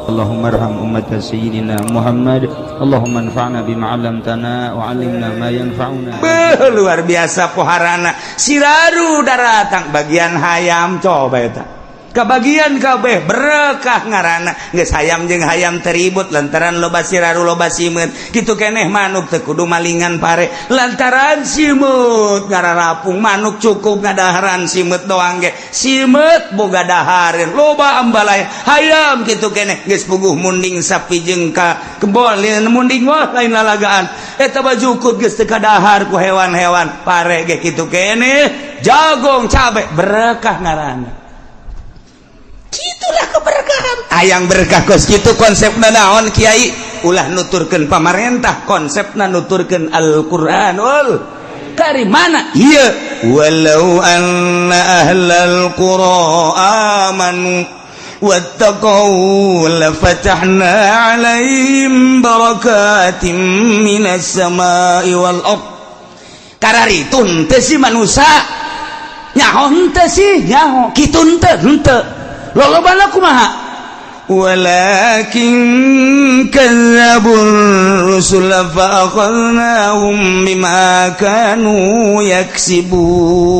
Allahumma arham ummat sayyidina Muhammad. Allahumma anfa'na bima 'allamtana wa 'allimna ma yanfa'una. Luar biasa poharana siraru daratang bagian hayam coba eta kabagian kabeh berkah ngaranna geus hayam jeung hayam teribut lantaran loba siraru loba simeut kitu keneh manuk teu kudu malingan pare lantaran simeut ngararapung manuk cukup ngadaharan simeut doang ge simeut boga dahareun loba ambalaya hayam kitu keneh geus puguh munding sapi jeung ka kebol munding wah lain lalagaan eta bajukut geus teu kadahar ku hewan-hewan pare ge kitu keneh jagong cabe berkah ngaranna. Itulah keberkahan ayang berkah kos gitu konsepna naon kiai ulah nuturkeun pamarentah konsepna nuturkeun Al-Qur'anul Karim mana ieu walau anna ahlal qura amanu wattaqau lafatahna 'alaihim barakatim minas samai wal ard kararitun teh si manusia nyaho teh si nyaho kitu teh lolobana kumaha walakin kadzabur rusul fa akhadnahum bima kanu yaksibun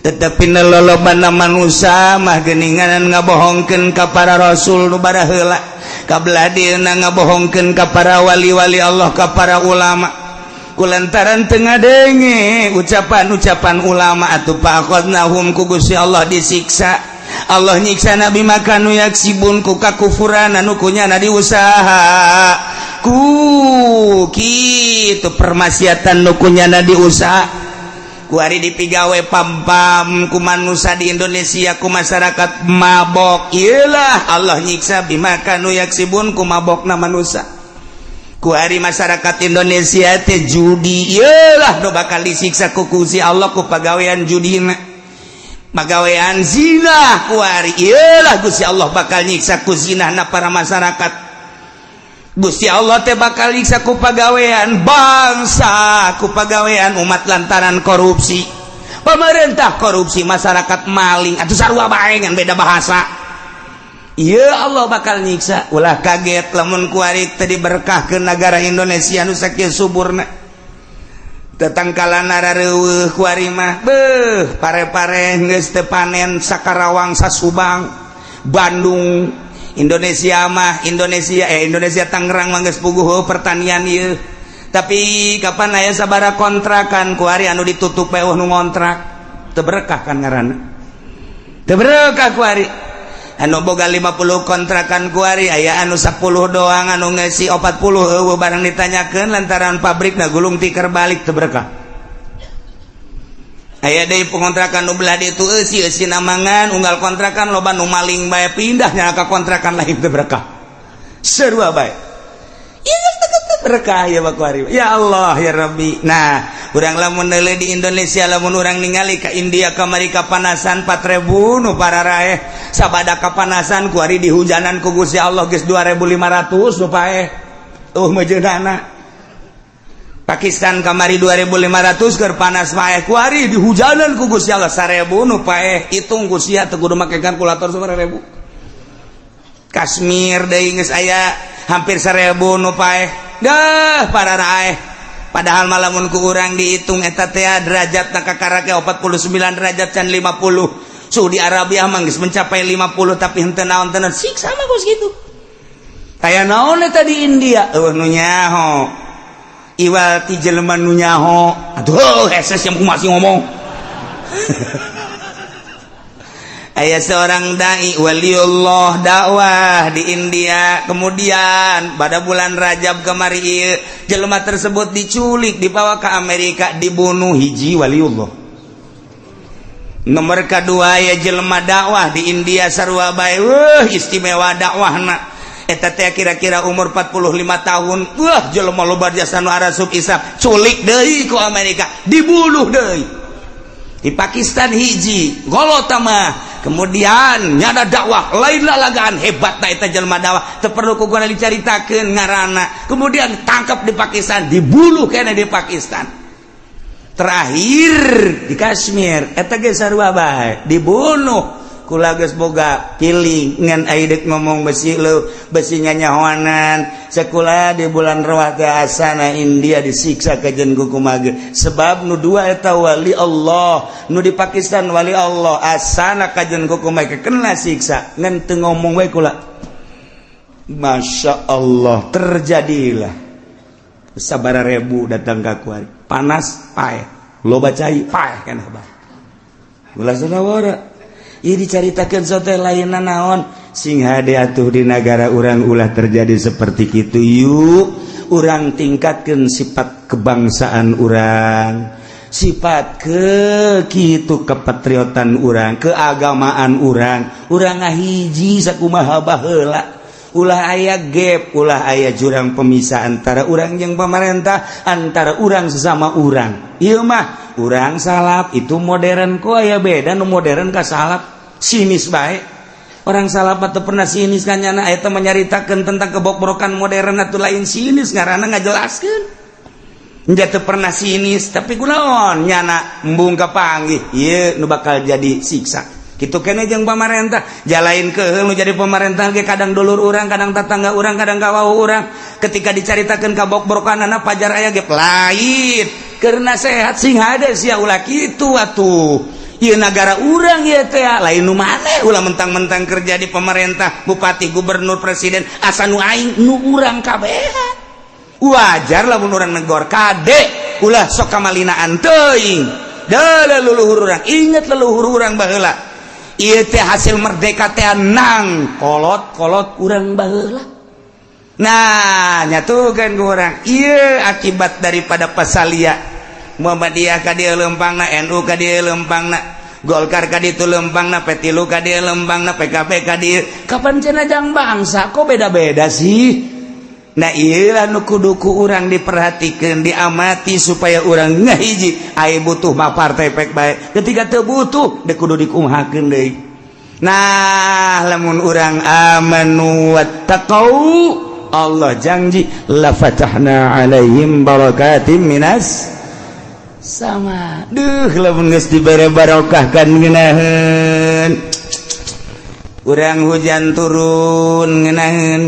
tetapi lolobana manusia mah geuningan ngabohongkeun ka para rasul nu bara heula kabladina ngabohongkeun ka para wali-wali Allah ka para ulama kulantaran teu ngadenge ucapan-ucapan ulama atuh fa akhadnahum ku Gusti Allah disiksa Allah nyiksa nabi makanu yaksibun ku kakufuran anu kunyana diusaha ku kitu permaksiatan nu kunyana diusaha ku ari dipigawe pam-pam ku manusia di Indonesia ku masyarakat mabok ieulah Allah nyiksa bimakanu yaksibun ku mabokna manusia ku ari masyarakat Indonesia teh judi ieulah nu bakal disiksa ku Gusti Allah ku pagawean judina pagawean zina kuari iyalah Gusti Allah bakal nyiksa ku zinahna para masyarakat Gusti Allah teh bakal nyiksa ku pagawean bangsa ku pagawean umat lantaran korupsi pemerintah korupsi masyarakat maling atuh sarua bae ngan beda bahasa iya Allah bakal nyiksa ulah kaget lamun kuari teh diberkahkeun negara Indonesia nu sakieu suburna tetangkalan arareueuh kuari mah beuh pare-pare geus teu panen sakarawang sasubang Bandung Indonesia Tangerang mah geus puguh pertanian ieu tapi kapan aya sabaraha kontrakan kuari anu ditutup eueuh nu ngontrak teu berkah kan ngaranna teu berkah kuari anu boga 50 kontrakan kuari aya anu 10 doang anu ngeusi 40 eueuh barang ditanyakeun lantaran pabrikna gulung tikar balik teu berkah aya deui pengontrakan nu belah ditu eusi namangan unggal kontrakan loba nu maling bae pindah nya ka kontrakan lain teu berkah sarua bae ieu berkah ya bakuari ya Allah ya Rabbi. Nah urang lamun neuleuh di Indonesia lamun urang ningali ka India kamari kapanasan 4.000 nu para raeh sabada kapanasan kuari dihujanan ku Gusti Allah geus 2.500 nu paeh mejeunana Pakistan kamari 2.500 keur panas paeh kuari dihujanan ku Gusti Allah 1.000 nu paeh hitung Gusti teu kudu make kalkulator 1.000 Kashmir deui geus aya hampir 1.000 nu paeh dah para raeh padahal malamun ku urang dihitung eta teh derajatna kakarake 49 derajat can 50 Saudi Arabia mah geus mencapai 50 tapi henteu naon teh siksa mah geus kitu aya naon eta di India nu nyaho iwal ti jelema nu nyaho aduh heses yang masih ngomong aya seorang dai waliullah dakwah di India kemudian pada bulan Rajab kemari ieu jelema tersebut diculik dibawa ke Amerika dibunuh hiji waliullah nomor kedua ya jelema dakwah di India sarua bae istimewa dakwahna eta teh kira-kira umur 45 tahun jelema loba jasa nu arasub Islam culik deui ku Amerika dibunuh deui di Pakistan hiji golota mah kemudian nyada dakwah lain lalagaan hebat na eta jelema dakwah teu perlu kuguna dicaritakeun ngaranna kemudian tangkap di Pakistan dibunuh kene di Pakistan terakhir di Kashmir eta ge sarua bae dibunuh kula geus boga pilih ngan aidek ngomong besi lu besinya nyahoanan sakula di bulan rawah teh asana India disiksa kajen ku kumaha sebab nu dua eta wali Allah nu di Pakistan wali Allah asana kajen ku kumaha kena siksa ngan teu ngomong we kula Masya Allah terjadilah sabaraha ribu datang ka kuari panas paeh loba cai paeh kana bah ulah sadawara ieu dicaritakeun sote lainna naon sing hade atuh di negara urang ulah terjadi seperti kitu yuk urang tingkatkeun sifat kebangsaan urang sifat kitu kepatriotan urang keagamaan urang ngahiji sakumaha baheula ulah aya gap ulah aya jurang pemisah antara urang jeung pemerintah antara urang sesama urang ieu mah urang salap itu modern kok aya beda nu modern ka salap sinis bae orang salap atau pernah sinis kan nyana eta menyaritakeun tentang kebobrokan modern atuh lain sinis ngaranna ngajelaskeun nya teu pernah sinis tapi kunaon nyana embung kapanggih ieu nu bakal jadi siksa kitu keneh jeung pamarentah jalain keheul nu jadi pamarentah ge kadang dulur urang kadang tetangga urang kadang kawau urang ketika dicaritakeun kabobrokanana pajar aya ge lain karena sehat sing hade sia ulah kitu atuh ieu negara urang ieu teh lain nu maneh ulah mentang-mentang kerja di pemerintah bupati gubernur presiden asa nu aing nu urang kabehan wajar lamun urang negor kade ulah sok kamalinaan teuing da leluhur urang inget leluhur urang baheula ieu teh hasil merdeka teh nang kolot urang baheula nah nyatukeun ku urang ieu akibat daripada pasalia Muhammadiyah ka dieu lempangna NU ka dieu lempangna Golkar ka ditu lempangna P3 ka dieu lempangna PKB ka dieu kapan cenah jang bangsa kok beda-beda sih nah ieu lah nu kudu ku urang diperhatikeun diamati supaya urang ngahiji aya butuh mah partai pek bae ketika teu butuh deuk kudu dikumahakeun deui nah lamun urang amanu wattaqau Allah janji la fatahna alaihim barakatim minas sama duh lamun geus dibere barokahkan ngeunaheun urang hujan turun ngeunaheun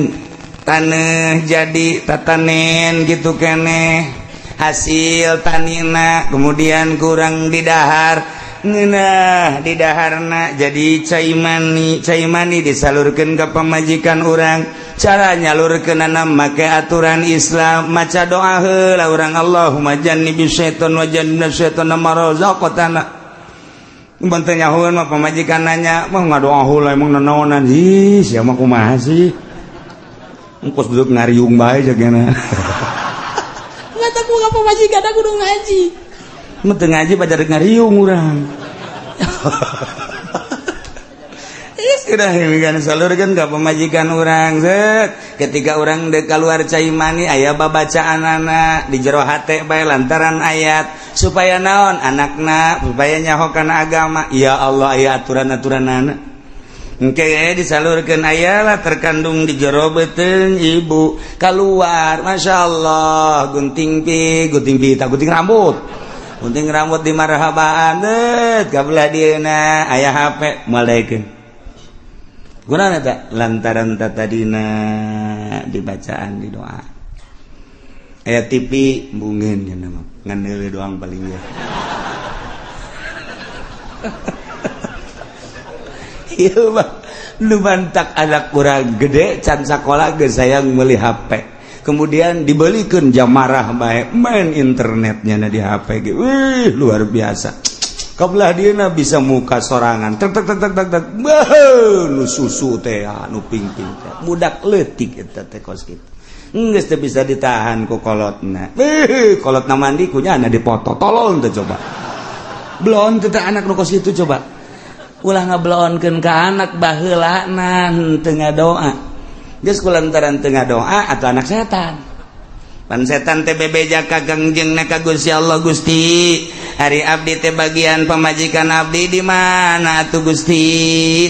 taneuh jadi tatanen gitu keneh hasil tanina kemudian kurang didahar ngeunah di daharna jadi cai mani disalurkeun ka pamajikan urang cara nyalurkeunana make aturan Islam maca doa heula urang Allahumma jannibis syaiton wa jannibnas syaiton ma razaqtana mun teu nyahoeun mah pamajikan nanya mah ngadoa heula emang nanaonan ih sia mah kumaha sih engkos duduk ngariung bae jagana ngata ku ka pamajikan aku kudu ngaji mun teu ngaji pajar ngariung urang sudah kan salurkeun ka pamajikan urang set ketika urang deuk kaluar cai mani aya babacaanana di jero hate bae lantaran ayat supaya naon anakna supaya nyaho kana agama ya Allah aya aturan-aturanana engke disalurkeun aya lah terkandung di jero beuteung ibu kaluar masyaallah gunting rambut di marhabaan deut kabelah dieuna aya HP malekeun gunana tak lantaran tadina dibacaan di doa aya TV bungeun nya mah ngan heuleuh doang paling ya ieu mah nu mantak anak urang gede can sakola geus sayang meuli HP kemudian dibelikeun jamarah bae main internetnya na di HP ge wih luar biasa kabelah dieuna bisa muka sorangan tek nu susu teh nu ping-ping teh budak leutik eta teh kos kitu geus teu bisa ditahan ku kolotna kolotna mandi kunya na dipoto tolol teh coba blon teh anak nu kos kitu coba ulah ngabloonkeun ka anak baheulana teu ngadoa geus kulantaran teu ngadoa atuh anak setan pan setan teh bebeja ka gangjengna ka Gusti Allah Gusti hari abdi teh bagian pamajikan abdi di mana atuh Gusti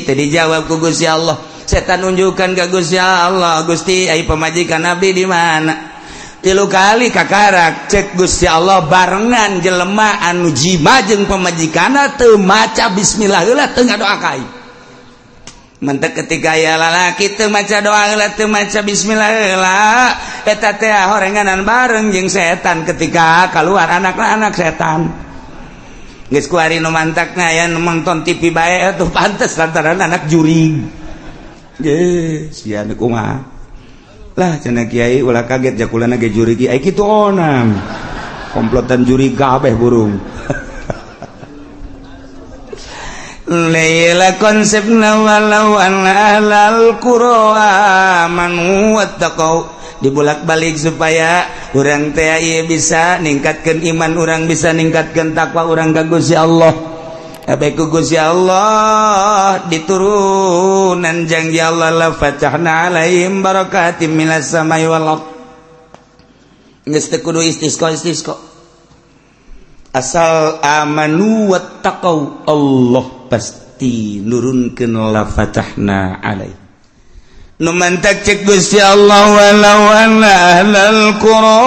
teh dijawab ku Gusti Allah setan nunjukkan ka Gusti Allah Gusti ai pamajikan abdi di mana 3 kali kakarak cek Gusti Allah barengan jelema anu jima jeung pamajikanna teu maca bismillah heula teu ngadoa ka ai Mentek ketika aya lalaki teu maca doa heula teu maca bismillah heula eta teh horenganan bareng jeung setan ketika keluar anak-anak setan geus ku ari nu mantakna aya nu nonton TV bae atuh pantes lantaran anak jurig ge sia nu kumaha lah cenah kiai ulah kaget jakulana ge jurig ai kitu onang komplotan jurig kabeh burung Laila konsepna walau anna ahlal qura amanu wattaqau dibulak-balik supaya urang teh ieu bisa ningkatkeun iman urang bisa ningkatkeun takwa urang ka Gusti Allah abe ku Gusti Allah diturunan janji Allah la fatahna alaihim barakatim minas samai wal ardh geus teu kudu istisqa asal amanu wattaqau Allah pasti nurunkeun la fatahna alai nu mantak cek Gusti Allah walau anna ahlal qura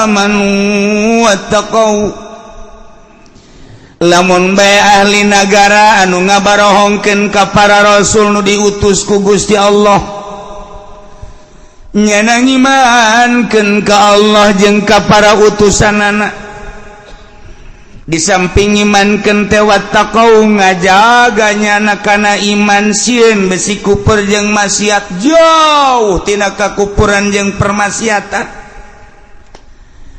amanu wattaqau lamun bae ahli nagara anu ngabarohongkeun ka para rasul nu diutus ku Gusti Allah nyana ngimankeun ka Allah jeung ka para utusanana di samping imankeun teh wattaqau ngajaganya kana iman sieun besi kuper jeung maksiat jauh tina kakupuran jeung permaksiatan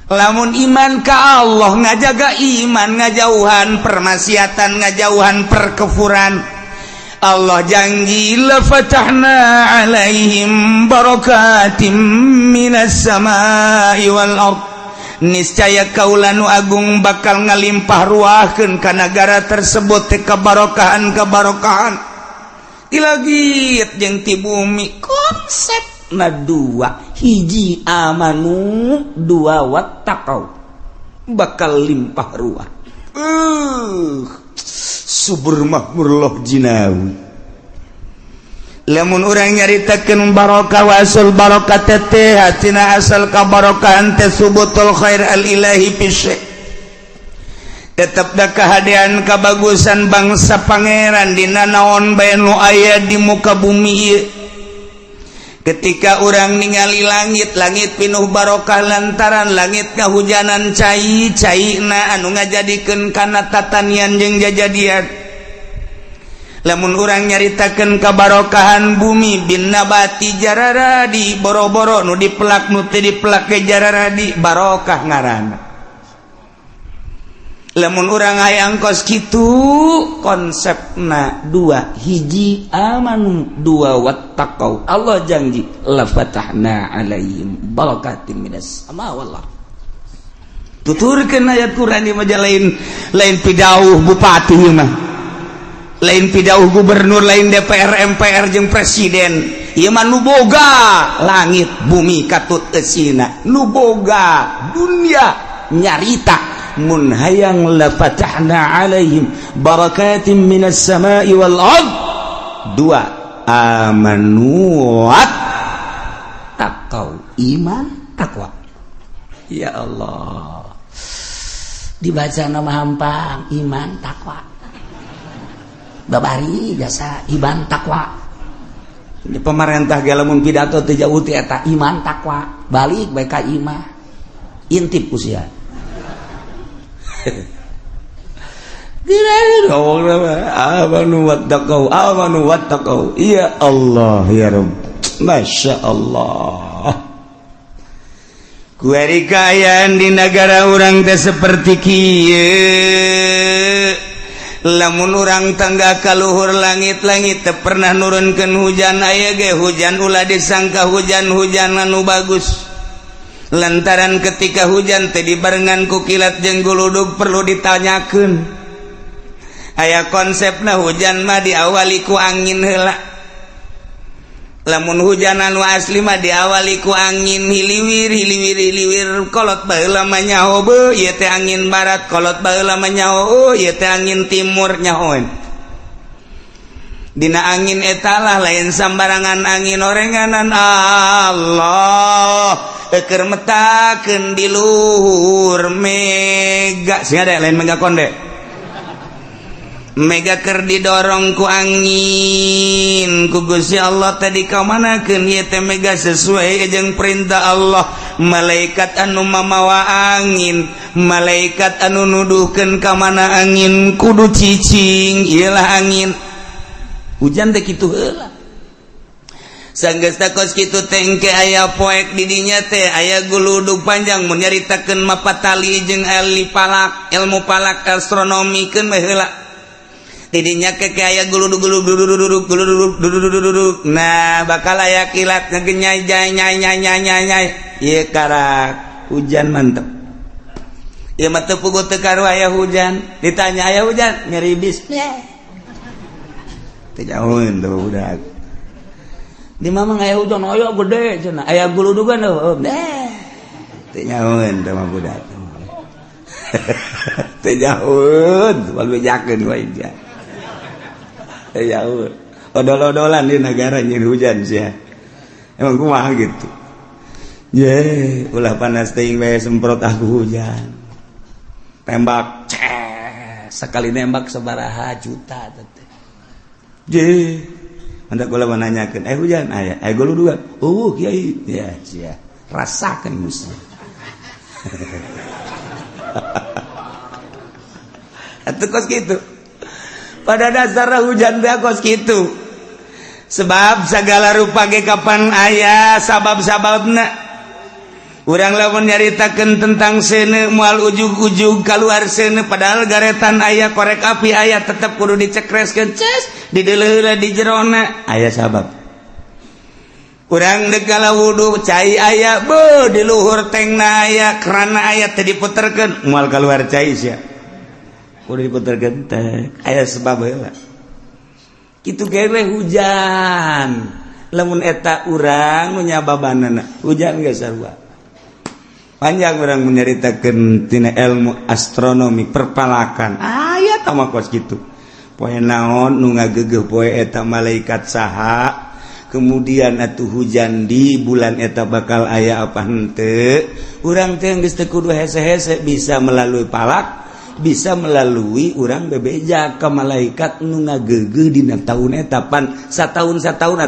lamun iman ka Allah ngajaga iman ngajauhan permaksiatan ngajauhan perkufuran Allah janji la fatahna alaihim barakatim minas samai wal ardh niscaya kaula nu agung bakal ngalimpah ruahkeun ka nagara tersebut teh kabarokahan ti langit jeung ti bumi konsepna dua hiji amanu dua wattaqau bakal limpah ruah subur makmur loh jinawi lamun urang nyaritakeun barokah wasul barokah teh hatina asal kabarokahan teh subutul khair al ilahi fisy tetep da kahadean kabagusan bangsa pangeran dina naon bae nu aya di muka bumi ieu ketika urang ningali langit pinuh barokah lantaran langit kahujanan cai-caina anu ngajadikeun kana tatanian jeung jajadian lamun urang nyaritakeun kabarokahan bumi bin nabati jararadi boro-boro nu dipelak nu teu dipelak ke jararadi barokah ngaranna lamun urang hayang kos kitu konsepna dua hiji amanu dua wattaqau Allah janji la fatahna alaihim barakatim minas sama wallah tuturkeun ayat Quran di maja lain pidauh bupati mah lain pidauh gubernur lain DPR MPR jeung presiden ieu mah nu boga langit bumi katut eusina nu boga dunia nyarita mun hayang la fatahna alaihim barakatim minas samai wal ardh dua amanu wattaqau iman takwa ya Allah dibaca nama hampang iman takwa babari jasa iman takwa di pemerintah ge lamun pidato teu jauh ti eta iman takwa balik bae ka imah intip ku sia amanu wattaqau ya Allah ya Rabb masya Allah kuari kaayaan di negara urang teh seperti kieu lamun urang tangga kaluhur langit-langit teu pernah nurunkeun hujan aya ge hujan ulah disangka hujan anu bagus lantaran ketika hujan teh dibarengan ku kilat jeung guludug perlu ditanyakeun aya konsepna hujan mah diawali ku angin heula lamun hujan anu asli mah diawali ku angin hiliwir kolot baheula mah nyaho beuh ieu teh angin barat kolot baheula mah nyaho ieu teh angin timur nyahoan dina angin eta lah lain sambarangan angin orenganan Allah keur metakeun di luhur mega sing ada lain mega konde Megaker didorongku angin kugus ya Allah tadi kau manakeun ieu teh mega sesuai jeung perintah Allah. Malaikat anu mamawa angin, malaikat anu nuduhkeun ka mana angin kudu cicing, iyalah angin. Hujan teh kitu heula. Sanggeus takos kitu teh engke aya poek di dinya teh aya guludug panjang mun nyaritakeun mapatali jeung ahli palak, ilmu palak astronomi keun mah heula. Didinya ke aya guludug nah bakal aya kilat ngagenyai nyai ieu karak hujan mantep ieu mah teu puguh teu karu aya hujan ditanya aya hujan ngeribis teu jauheun teh budak di mamang aya hujan aya gede cenah aya guludugan teu nyahoeun teh mah budak teu jauheun wal bejakeun wae ja ya odol-odolan di negara nyin hujan sih ya. Emang kumaha gitu. Ulah panas teuing we semprot aku hujan. Tembak sekali nembak sabaraha juta teh. Anda kula menanyakeun, hujan aya, guludugan. Kiai. Ya, sia. Rasakeun musti. Atuh kos kitu. Pada dasarnya hujan beakos gitu sebab segala rupa ge kapan aya sabab-sababna urang lamun nyaritakeun tentang seuneu moal ujug-ujug kaluar seuneu padahal garetan aya korek api aya tetep kudu dicekreskeun ces di deuleuheula di jerona aya sabab urang deuk kala wudu cai aya di luhur tengna aya kerana aya teu diputerkeun moal kaluar cai sia kudu diputerkeun teh aya sebab heula kitu gewe hujan lamun eta urang nu nyababanana hujan geus sarua panjang urang nyaritakeun tina ilmu astronomi perpalakan aya tah mah kos kitu poe naon nu ngageugeuh poe eta malaikat saha kemudian atuh hujan di bulan eta bakal aya apa henteu urang teh geus teu kudu hese-hese bisa melalui palak bisa melalui urang bebeja ka malaikat nu ngageugeuh dina taun eta pan sataun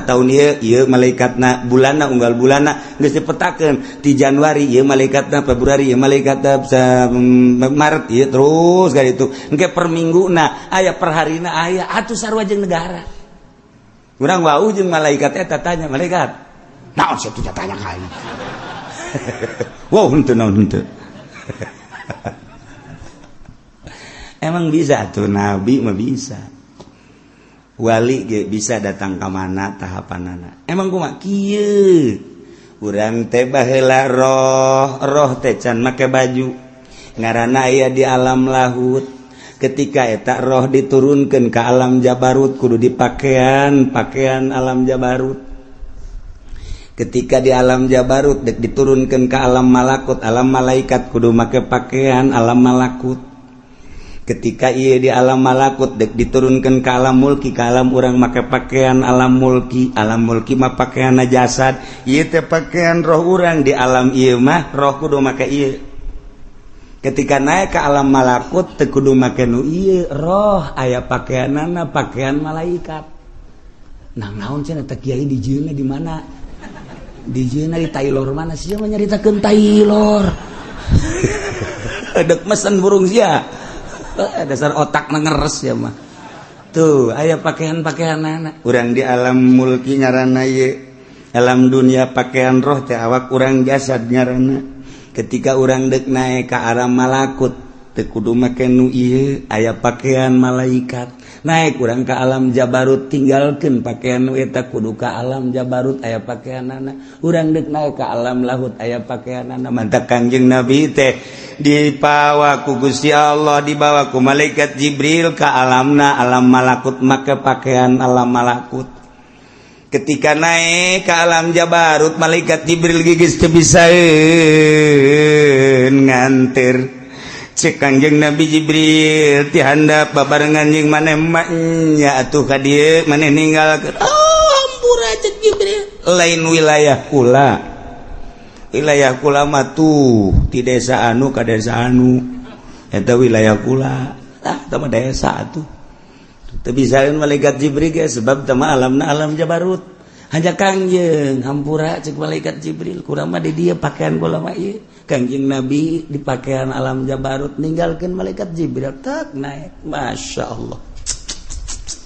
taun ieu malaikatna bulanna unggal bulanna geus dipetakeun ti Januari ieu malaikatna Februari ieu malaikatna Maret ieu terus ka ditu engke per mingguna aya per harina aya atuh sarua jeung negara urang wau jeung malaikat eta tanya malaikat naon sia tuh tanya ka ieu wow henteu naon henteu emang bisa tuh nabi mah bisa wali ge bisa datang ka mana tahapanana emang kumaha kieu urang teh baheula roh teh can make baju ngaranna aya di alam lahut ketika eta roh diturunkeun ka alam jabarut kudu dipakean alam jabarut ketika di alam jabarut dek diturunkeun ka alam malakut alam malaikat kudu make pakaian alam malakut ketika ieu di alam malakut dek diturunkeun ka alam mulki ka alam urang make pakaian alam mulki mah pakaianna jasad ieu teh pakaian roh urang di alam ieu mah roh kudu make ieu ketika naik ke alam malakut teu kudu make nu ieu roh aya pakaianna pakaian malaikat nah naon cenah teh kiai di jieuna di mana di jieuna di Taylor mana sia mah nyaritakeun Taylor dek mesen burung sia dasar otak ngeres ya mah tuh aya pakaian-pakaianana urang di alam mulki ngaranna ieu alam dunia pakaian roh teh awak urang jasad ngaranna ketika urang deuk naek ka alam malakut teu kudu make nu ieu aya pakaian malaikat naek urang ka alam jabarut tinggalkeun pakaian nu eta kudu ka alam jabarut aya pakaianana urang deuk naek ka alam lahut aya pakaianana mantap Kangjeng Nabi teh dibawa ku Gusti Allah dibawa ku malaikat Jibril ka alamna alam malakut make pakaian alam malakut ketika naik ke alam jabarut malaikat Jibril gigis teu bisa nganter cek Kangjeng Nabi Jibril ti handap babarengan jeung maneh nya atuh ka dieu maneh ninggalkeun hampura cek Jibril lain wilayah kula mah tuh ti desa anu ka desa anu eta wilayah kula tah eta mah desa atuh bisakeun malaikat Jibril ge sebab teu alamna alam Jabarut. Hanya Kangjeng hampura cek malaikat Jibril kurang mah di dieu pakaian kula mah ieu. Kangjeng Nabi di pakaian alam Jabarut ninggalkeun malaikat Jibril tak naik. Masyaallah.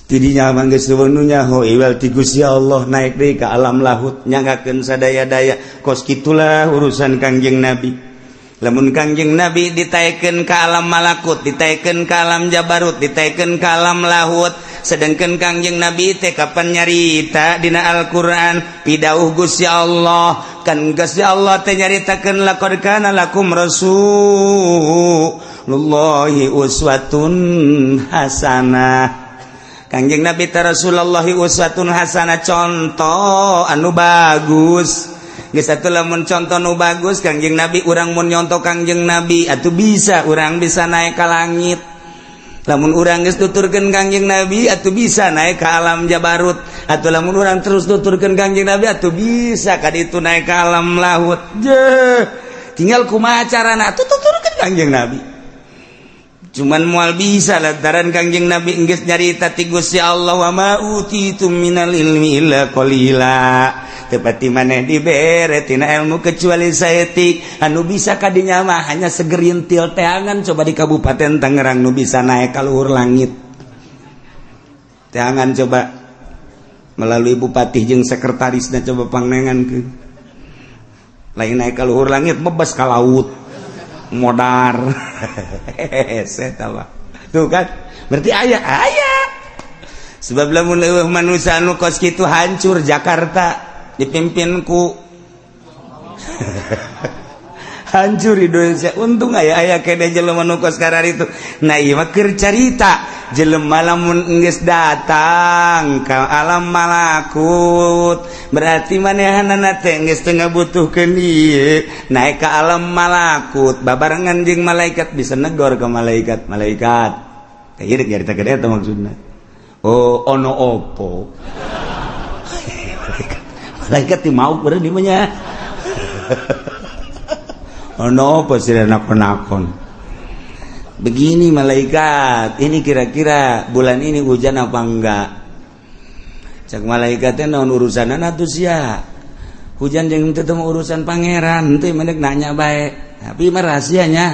Tidinya mangga sewenunya iwal ti Gusti Allah naik deui ka alam lahut nyanggakeun sadaya-daya kos kitulah urusan Kangjeng Nabi. Lamun Kangjeng Nabi ditaekeun ka alam malakut, ditaekeun ka alam Jabarut, ditaekeun ka alam lahut, sedengkeun Kangjeng Nabi teh kapan nyarita dina Al-Qur'an pidauh Gusti Allah kan Gusti Allah teh nyaritakeun laqad kana lakum rasulullahi uswatun hasanah. Kangjeng Nabi ta Rasulullahi uswatun hasanah contoh anu bagus. Geus atuh lamun contoh anu bagus Kangjeng Nabi urang mun nyontoh Kangjeng Nabi atuh bisa urang bisa naik ka langit. Lamun urang geus tuturkeun Kangjeng Nabi atuh bisa naik ka alam Jabarut. Atuh lamun urang terus tuturkeun Kangjeng Nabi atuh bisa ka ditu naik ka alam lahut. Tinggal kumaha carana atuh tuturkeun Kangjeng Nabi. Cuman moal bisa lantaran Kangjeng Nabi geus nyarita ti Gusti Allah wa ma utitum minal ilmi illa qalila. Tepati maneh dibere tina ilmu kecuali saeutik anu bisa kadinya mah hanya segerintil teangan coba di Kabupaten Tangerang nu bisa naik ka luhur langit. Teangan coba melalui bupati jeung sekretarisna coba pangnengankeun. Lain naik ka luhur langit bebas ka laut. Modar tuh kan berarti aya sebab lamun eueuh manusia anu kos kitu hancur Jakarta dipimpin ku hancur Indonesia. Untung aya kene jelema nu kos karar itu. Nah ieu mah keur carita jelema lamun geus datang ka alam malakut berarti manehanana teh geus teu ngabutuhkeun ieu naik ka alam malakut babarengan jeung malaikat bisa negor ka malaikat teh ieu nyarita gede eta maksudna. Oh ono opo malaikat ti mau beureun di mah nya ono apa sih nakon-nakon. Begini malaikat, ini kira-kira bulan ini hujan apa enggak? Cak malaikatnya naon urusanana tuh sia. Hujan jeung teu urusan pangeran, teh mendek nanya bae. Tapi mah rahasianya,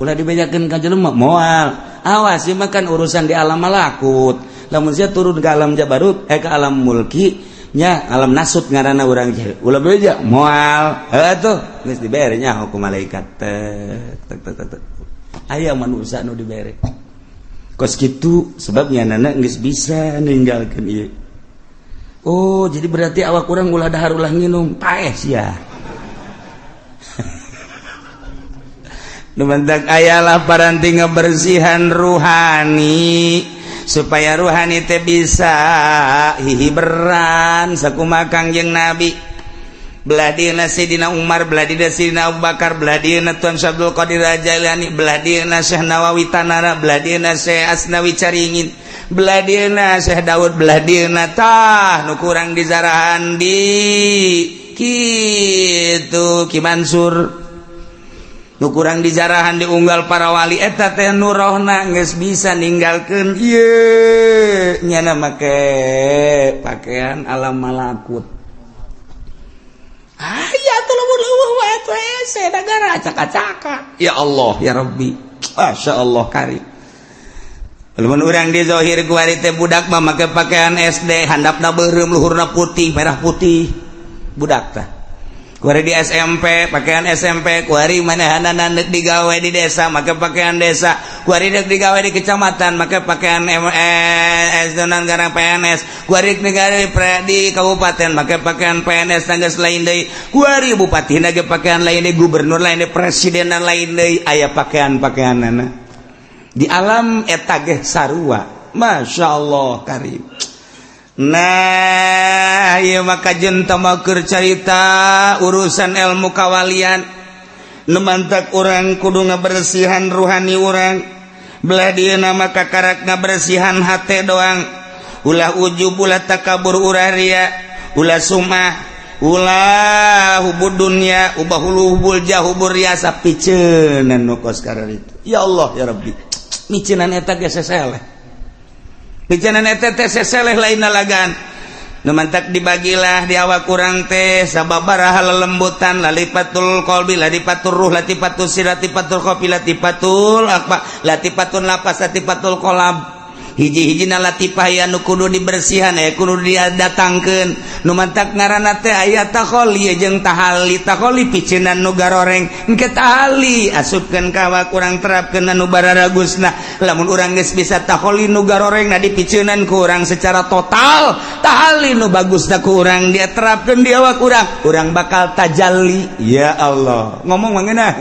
ulah dibejakeun ka jelema moal. Awas ieu mah kan urusan di alam malakut. Lamun sia turun ke alam Jabarut, ke alam mulki, nya alam nasut ngaranna urang teh. Ulah beja moal. Tuh geus dibere nya hukum malaikat. Tek. Aya manusia nu dibere kos kitu sebabnya nana geus bisa ninggalkeun ieu. Oh jadi berarti awak urang ulah dahar ulah nginum paeh sia. Nu mentak ayalah paranti ngabersihan ruhani supaya ruhani teh bisa hihiberan sakumaha Kangjeng Nabi. Belah dieuna Sayyidina Umar, belah dieuna Sayyidina Abu Bakar, belah dieuna Tuan Abdul Qadir Jailani, belah dieuna Syekh Nawawi Tanara, belah dieuna Syekh Asnawi Caringin, belah dieuna Syekh Daud, belah dieuna tah nu kurang dizarahan di kitu Ki Mansur. Nu kurang dizarahan di unggal para wali eta teh nu rohna geus bisa ninggalkeun ieu nyana make pakaian alam malakut. Ya tuh leuweuh wae atuh hese negara acak-acaka. Ya Allah ya Rabbi. Masya Allah karim. Lamun urang di zahir kuari teh budak mah make pakaian SD handapna beureum luhurna putih merah putih. Budak tah. Kuari di SMP pakaian SMP, kuari manehanana neuk digawe di desa make pakaian desa, kuari neuk digawe di kecamatan make pakaian donan garang PNS, kuari digawe di kabupaten make pakaian PNS tanggeus lain deui, kuari bupati ge pakaian lain deui, gubernur lain deui, presiden lain deui, aya pakaian-pakaianana. Di alam eta ge sarua. Masyaallah karim. Nah ieu maka jeung tamakur carita urusan ilmu kawalian nu mantak urang kudu ngabersihan ruhani urang belah dieuna maka karak ngabersihan hate doang ulah ujub ulah takabur ulah ria ulah sumah ulah hubud dunya ubah hubul jahubur riasa piceunan nu kos karar itu. Ya Allah ya Rabbi miceunan eta ge seseleh picenan eta teh seseleh lain nalagan nu mantak dibagilah di awak kurang teh sababaraha lelembutan lalipatul qalbi latifatur ruh latifatul sir latifatul qafi latifatul akba latifatun lapas latifatul qalb hiji-hijina latifah anu kudu dibersihan kudu didatangkeun nu mantak ngaranna teh aya takholi jeung tahali takholi picenan nu garoreng engke tahali asupkeun ka awak urang terapkeun anu bararagusna lamun urang geus bisa takholi nu garorengna dipiceunan ku urang secara total tahali nu bagusna ku urang dia terapkeun di awak urang bakal tajalli ya Allah ngomong mangeunah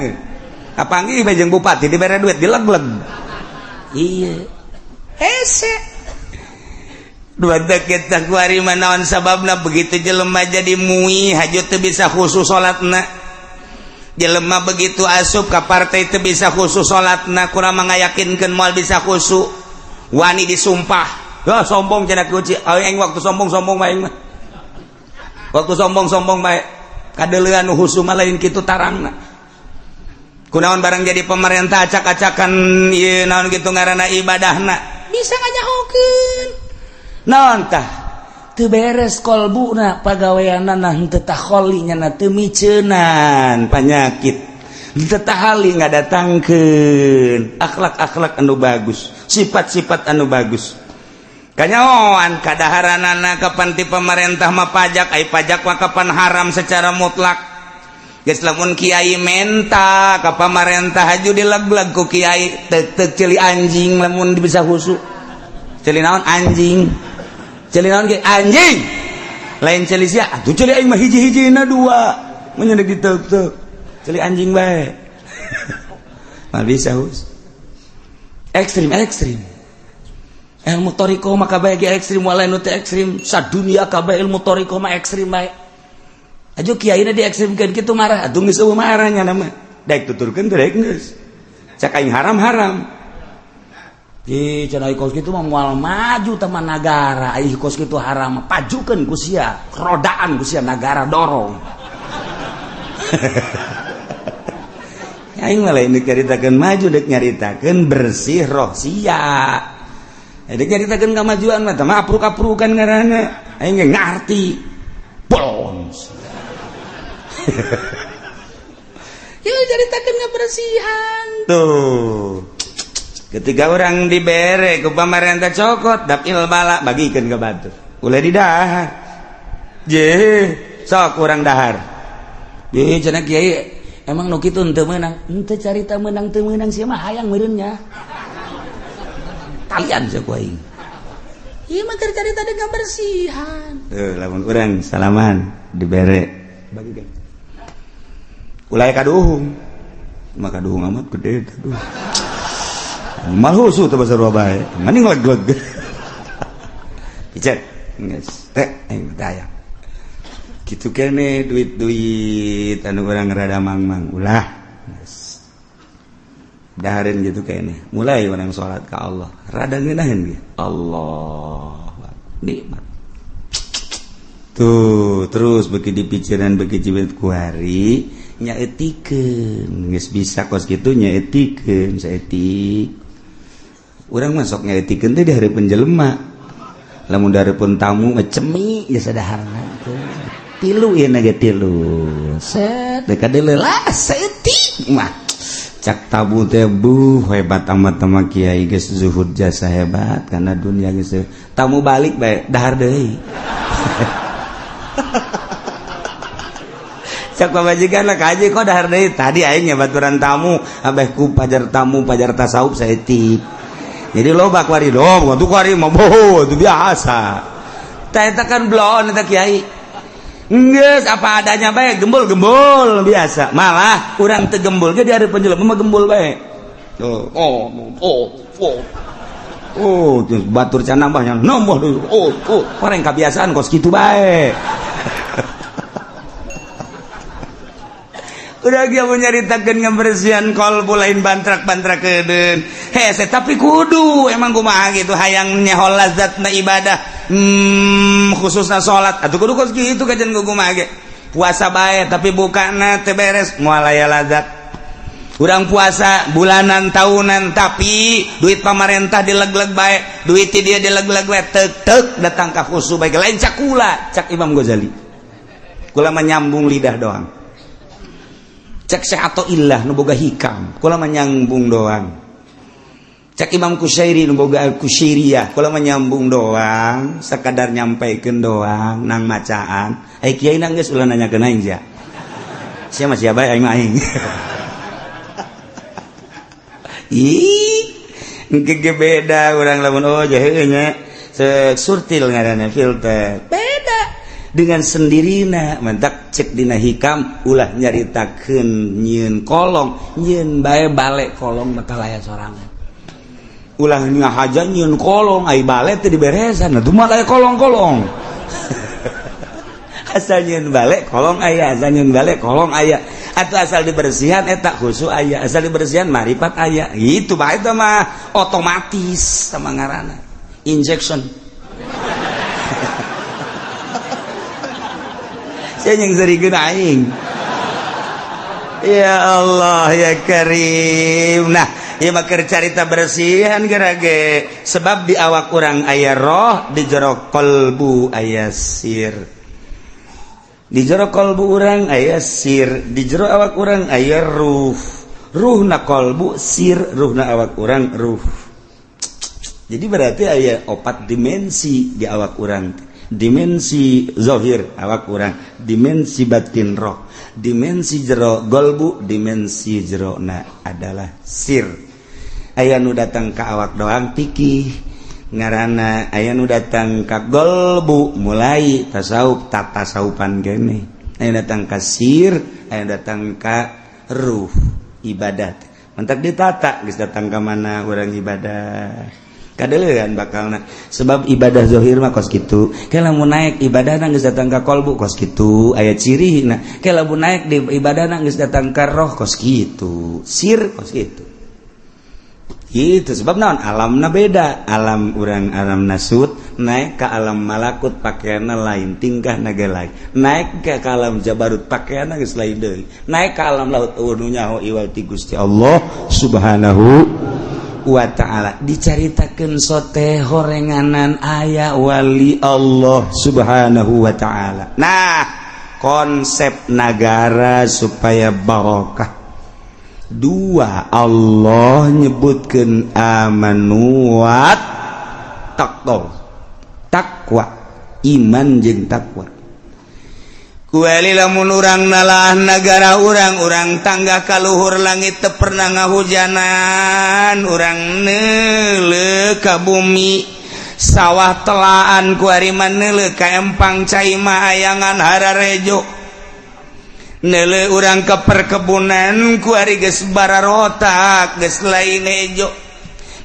kapanggih bae jeung bupati dibere duit dilegleg iya hese dua deket tak kuari manaon sababna begitu jelema jadi muih hajut teu bisa khusus salatna jelema begitu asup ka partai teu bisa khusus salatna kurang mangayakinkeun moal bisa khusus wani disumpah sombong cenah kuci aing waktu sombong bae mah waktu sombong bae kadeuleuan nu husu mah lain kitu tarangna kunaon barang jadi pemerintah acak-acakan ieu naon kitu ngaranna ibadahna bisa ngajahokeun naon tah teu beres kolbuna pagaweanna henteu takholi nya teu miceunan panyakit henteu tahali ngadatangkeun akhlak-akhlak anu bagus sifat-sifat anu bagus kanyaoan kadaharanana kapan ti pemerintah mah pajak ai pajak mah kapan haram secara mutlak geus lamun kiai menta ka pamarentah haju dileg-leg ku kiai teu celi anjing lamun bisa husu celi naon anjing celi naon ge anjing lain celi sia atuh celi aing mah hiji-hijina dua mun nyeudeuk diteuk-teuk celi anjing bae mal bisa hus ekstrim ilmu toriko mah kabeh ge ekstrim walain nu teu ekstrim sadunya kabeh ilmu toriko mah ekstrim bae ajo kiaina diekstrimkeun kitu marah atuh geus eueuh marahnya nama daek tuturkeun teh daek geus cak aing haram ih cenah kos kitu mah moal maju teman nagara ih kos kitu haram pajukeun ku sia rodaan ku sia nagara dorong aing mah lain dicaritakeun maju dek nyaritakeun bersih roh sia dek nyaritakeun kamajuan mah tah mah apruk-aprukan ngaranna aing ge ngarti bons ya ceritakan kebersihan tuh ketika orang dibere ke pemerintah cokot dapil bala bagikan ke batur ulah di dahar je sok orang dahar je cenah kiai emang nu kitu henteu meunang henteu carita meunang teu meunang sia mah hayang meureunnya kalian saku aing ieu mah keur carita deui kebersihan tuh lamun urang salaman dibere bagikan ulai kaduhung maka kaduhung amat gede aduh malhusu teh basa bae mending leg-leg picet geus teh aing daya kitu keneh duit-duit anu urang rada mangmang ulah geus dahareun gitu keneh mulai urang salat ka Allah rada ngeunaheun ge Allah nikmat tuh terus beki dipikiran beki cibet kuari nyaetikeun geus bisa kos kitu nyaetikeun saetik urang masok nyaetikeun teh di hareupeun jelema lamun dareupeun tamu ngecemi ya sadaharna tilu ieu na ge tilu set deuk kadeuleuh saeutik mah cak tabu teh hebat amat mah kiai geus zuhud jasa hebat kana dunia geus tamu balik bae dahar deui cak pamajikan lah kaji kok dahar deui tadi aing baturan tamu abeh ku pajar tamu pajar tasawuf saeutik jadi loba kuari dong atuh kuari mah boho itu biasa tah eta kan bloon eta kiai geus apa adanya bae gembul-gembul biasa malah urang teu gembul ge di hareupeun jelema mah gembul bae batur can nambahnya nambah orang kebiasaan kos kitu bae udah dia menyaritakeun ngabersihan kolbu lain bantrak-bantrak kedeun hese tapi kudu emang kumaha gitu hayang nyehol lazatna ibadah khususna salat atuh kudu kos kitu kajen kumaha ge puasa bae tapi bukana teu beres moal aya lazat Urang puasa bulanan tahunan tapi duit pamarentah dileg-leg bae, duit dia dileg-leg bae tek datang ka khusu bae lain cak kula, cak Imam Ghazali. Kula mah nyambung lidah doang. Cak Syekh Athaillah nu boga hikam, kula mah nyambung doang. Cak Imam Kusyairi nu boga Kusyairiyah, kula mah nyambung doang, sakadar nyampaikeun doang nang macaan. Ai kiai na geus ulah nanyakeun aing sia. Sia mah sia bae aing mah aing. Ih, engke beda urang lamun heuh nya surtil ngaranna filter. Beda dengan sendirina mentak cek dina hikam ulah nyaritakeun nyieun kolong, nyieun bae bale kolong bakal aya sorangan. Ulah ngahaja nyieun kolong ai bale teh diberesan, atuh mah aya kolong-kolong. Asal nyieun bale kolong aya, asal nyieun bale kolong aya. Atau asal dibersihan eta khusu aya, asal dibersihan marifat aya. Itu bae eta mah otomatis sama ngaranna injection. Saya yang serikeun aing. Ya Allah ya Karim. Nah, ieu mah keur carita bersihan gerage sebab di awak urang aya roh, di jero qalbu aya sir. Di jero kolbu urang aya sir, di jero awak urang aya ruh. Ruhna kolbu sir, ruhna awak urang ruh. Jadi berarti aya 4 dimensi di awak urang. Dimensi zahir awak urang, dimensi batin roh, dimensi jero kolbu, dimensi jerona adalah sir. Aya nu datang ka awak doang pikih. Ngaranna aya nu datang ka golbu mulai tasawuf tasawufan kene, aya datang ka sir, aya datang ka ruh ibadat. Mentak ditata geus datang ka mana urang ibadah kadeulean bakalna sebab ibadah zahir mah kos kitu. Ke lamun naik ibadahna geus datang ka qalbu kos kitu aya cirina. Ke lamun naik di ibadahna geus datang ka roh kos kitu, sir kos kitu. Itu sebab naon alamna beda, alam urang alam nasut naik ke alam malakut pakaianna lain, tingkah naga lain, naik ke alam jabarut pakaianna geus lain deui, naik ke alam laut nu nyaho iwal ti Gusti Allah Subhanahu wa ta'ala. Dicaritakeun sote horenganan aya wali Allah Subhanahu wa ta'ala. Nah, konsep negara supaya barokah. 2 Allah nyebutkeun amanu wa takwa, iman jeung takwa. Kuali lamun urang nalah negara urang tangga kaluhur langit teu pernah ngahujanan, urang neuleuh ka bumi sawah telaan kuari neuleuh ka empang cai mah ayangan hararejo. Nele urang ke perkebunan kuari geus bararotak geus lain hejo.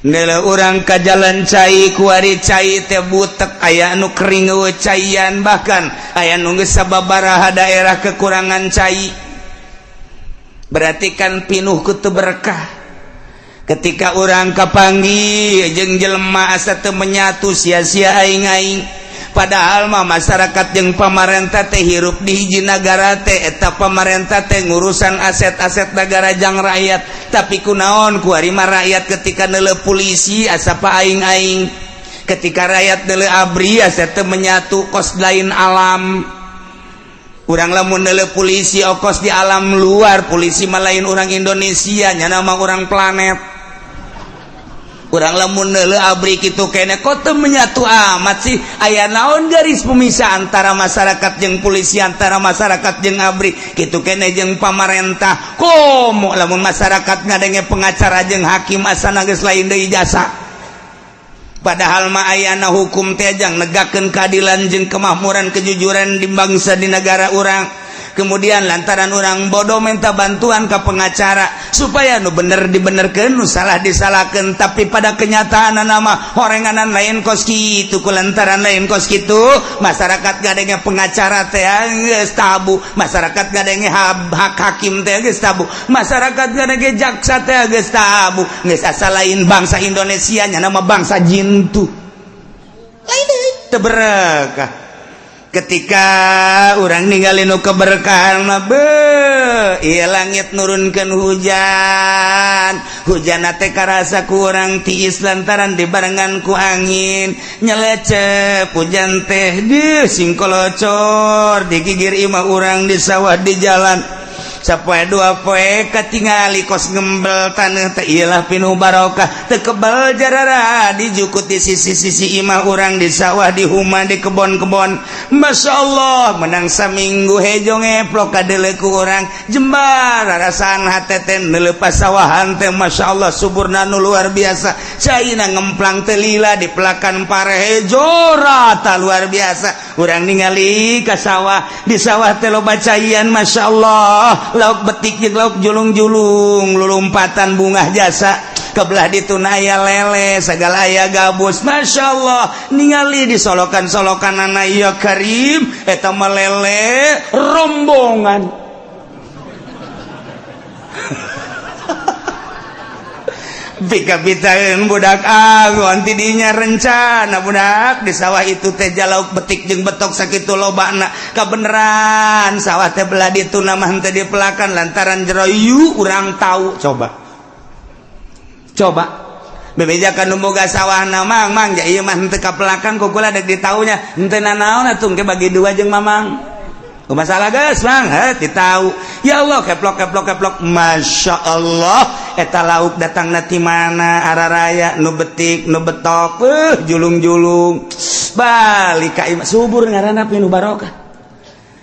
Nele urang ka jalan cai kuari cai teh butek aya anu kering eueuh caian, bahkan aya nu geus sababaraha daerah kekurangan cai. Berarti kan pinuh ku teu berkah. Ketika urang kapanggih jeung jelema asa teu menyatu sia-sia aing-aing. Padahal mah masyarakat jeung pamarentah teh hirup di hiji nagara teh eta pamarentah teh ngurusan aset-aset negara jang rakyat. Tapi kunaon kuari mah rakyat ketika neuleuh polisi asa pa aing-aing, ketika rakyat neuleuh abri asa teu menyatu kos lain alam. Urang lamun neuleuh polisi okos di alam luar, polisi mah lain urang Indonesia nya mah urang planet. Urang lamun neuleuh abri kitu kene kok teu menyatu amat sih. Aya naon garis pemisah antara masyarakat jeung polisi, antara masyarakat jeung abri kitu kene jeung pamarentah. Komo lamun masyarakat ngadenge pengacara jeung hakim asana geus lain deui jasa. Padahal mah ayana hukum teh jang negakeun keadilan jeung kemakmuran kejujuran di bangsa di negara urang. Kemudian lantaran orang bodoh minta bantuan ke pengacara supaya nu bener dibenerkeun, nu salah disalahkeun. Tapi pada kenyataan nama horenganan lain kos kitu, kulantaran lain kos kitu. Masyarakat gadenge pengacara teh geus tabu, masyarakat gadenge hak hakim teh geus tabu, masyarakat gadenge jaksa teh geus tabu. Geus asa lain bangsa Indonesia nya nama bangsa jin tuh. Lain teu berkah. ketika urang ningali nu keberkahan mah ieu langit nurunkeun hujan teh karasa ku urang tiis lantaran dibarengan ku angin nyelecep hujan teh di singkolocor digigir imah urang di sawah di jalan sapoe dua poe katingali kos ngembel taneuh teh ieulah pinuh barokah teu kebal jarara dijukut di sisi-sisi imah urang di sawah di huma di kebon-kebon masyaallah menang saminggu hejo ngeplok kadele ku urang jembar rarasaan hate teh neulepas sawahan teh masyaallah suburna nu luar biasa caina ngemplang teh lila di pelakan pare hejo rata luar biasa urang ningali ka sawah di sawah teh loba caian masyaallah lauk betik jeung lauk julung-julung lulumpatan bunga jasa kebelah ditu aya lele sagala aya gabus masyaallah ningali di solokan-solokanana ya karim eta mah lele rombongan bika-bitaeun budak agon tidinya rencana budak di sawah itu teh jalauk betik jeung betok sakitu lobana kabeneran sawah teh belah ditu namah teh dipelakan lantaran jero yu urang tahu coba bebejakan nu boga sawahna mang ja ieu mah teu kapelakan ku kula dek ditaunya henteu nanaon atuh ke bagi dua jeung mamang masalah guys bang tahu ya Allah keplok masya Allah eta lauk datang nati mana araraya nu betik nu betok julung-julung balik ka imah subur ngaranna pinuh barokah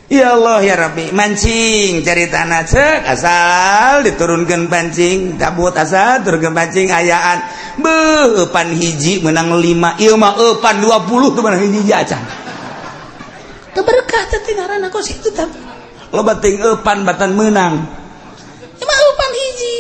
ya Allah ya Rabbi mancing caritana ceuk asal diturunkeun pancing tabut asal turunkeun pancing ayaan eupan hiji menang 5 ieu mah eupan 20 teu menang hiji acan keberkah teh ngaranna kos itu tah loba teuing eupan batan meunang emang eupan hiji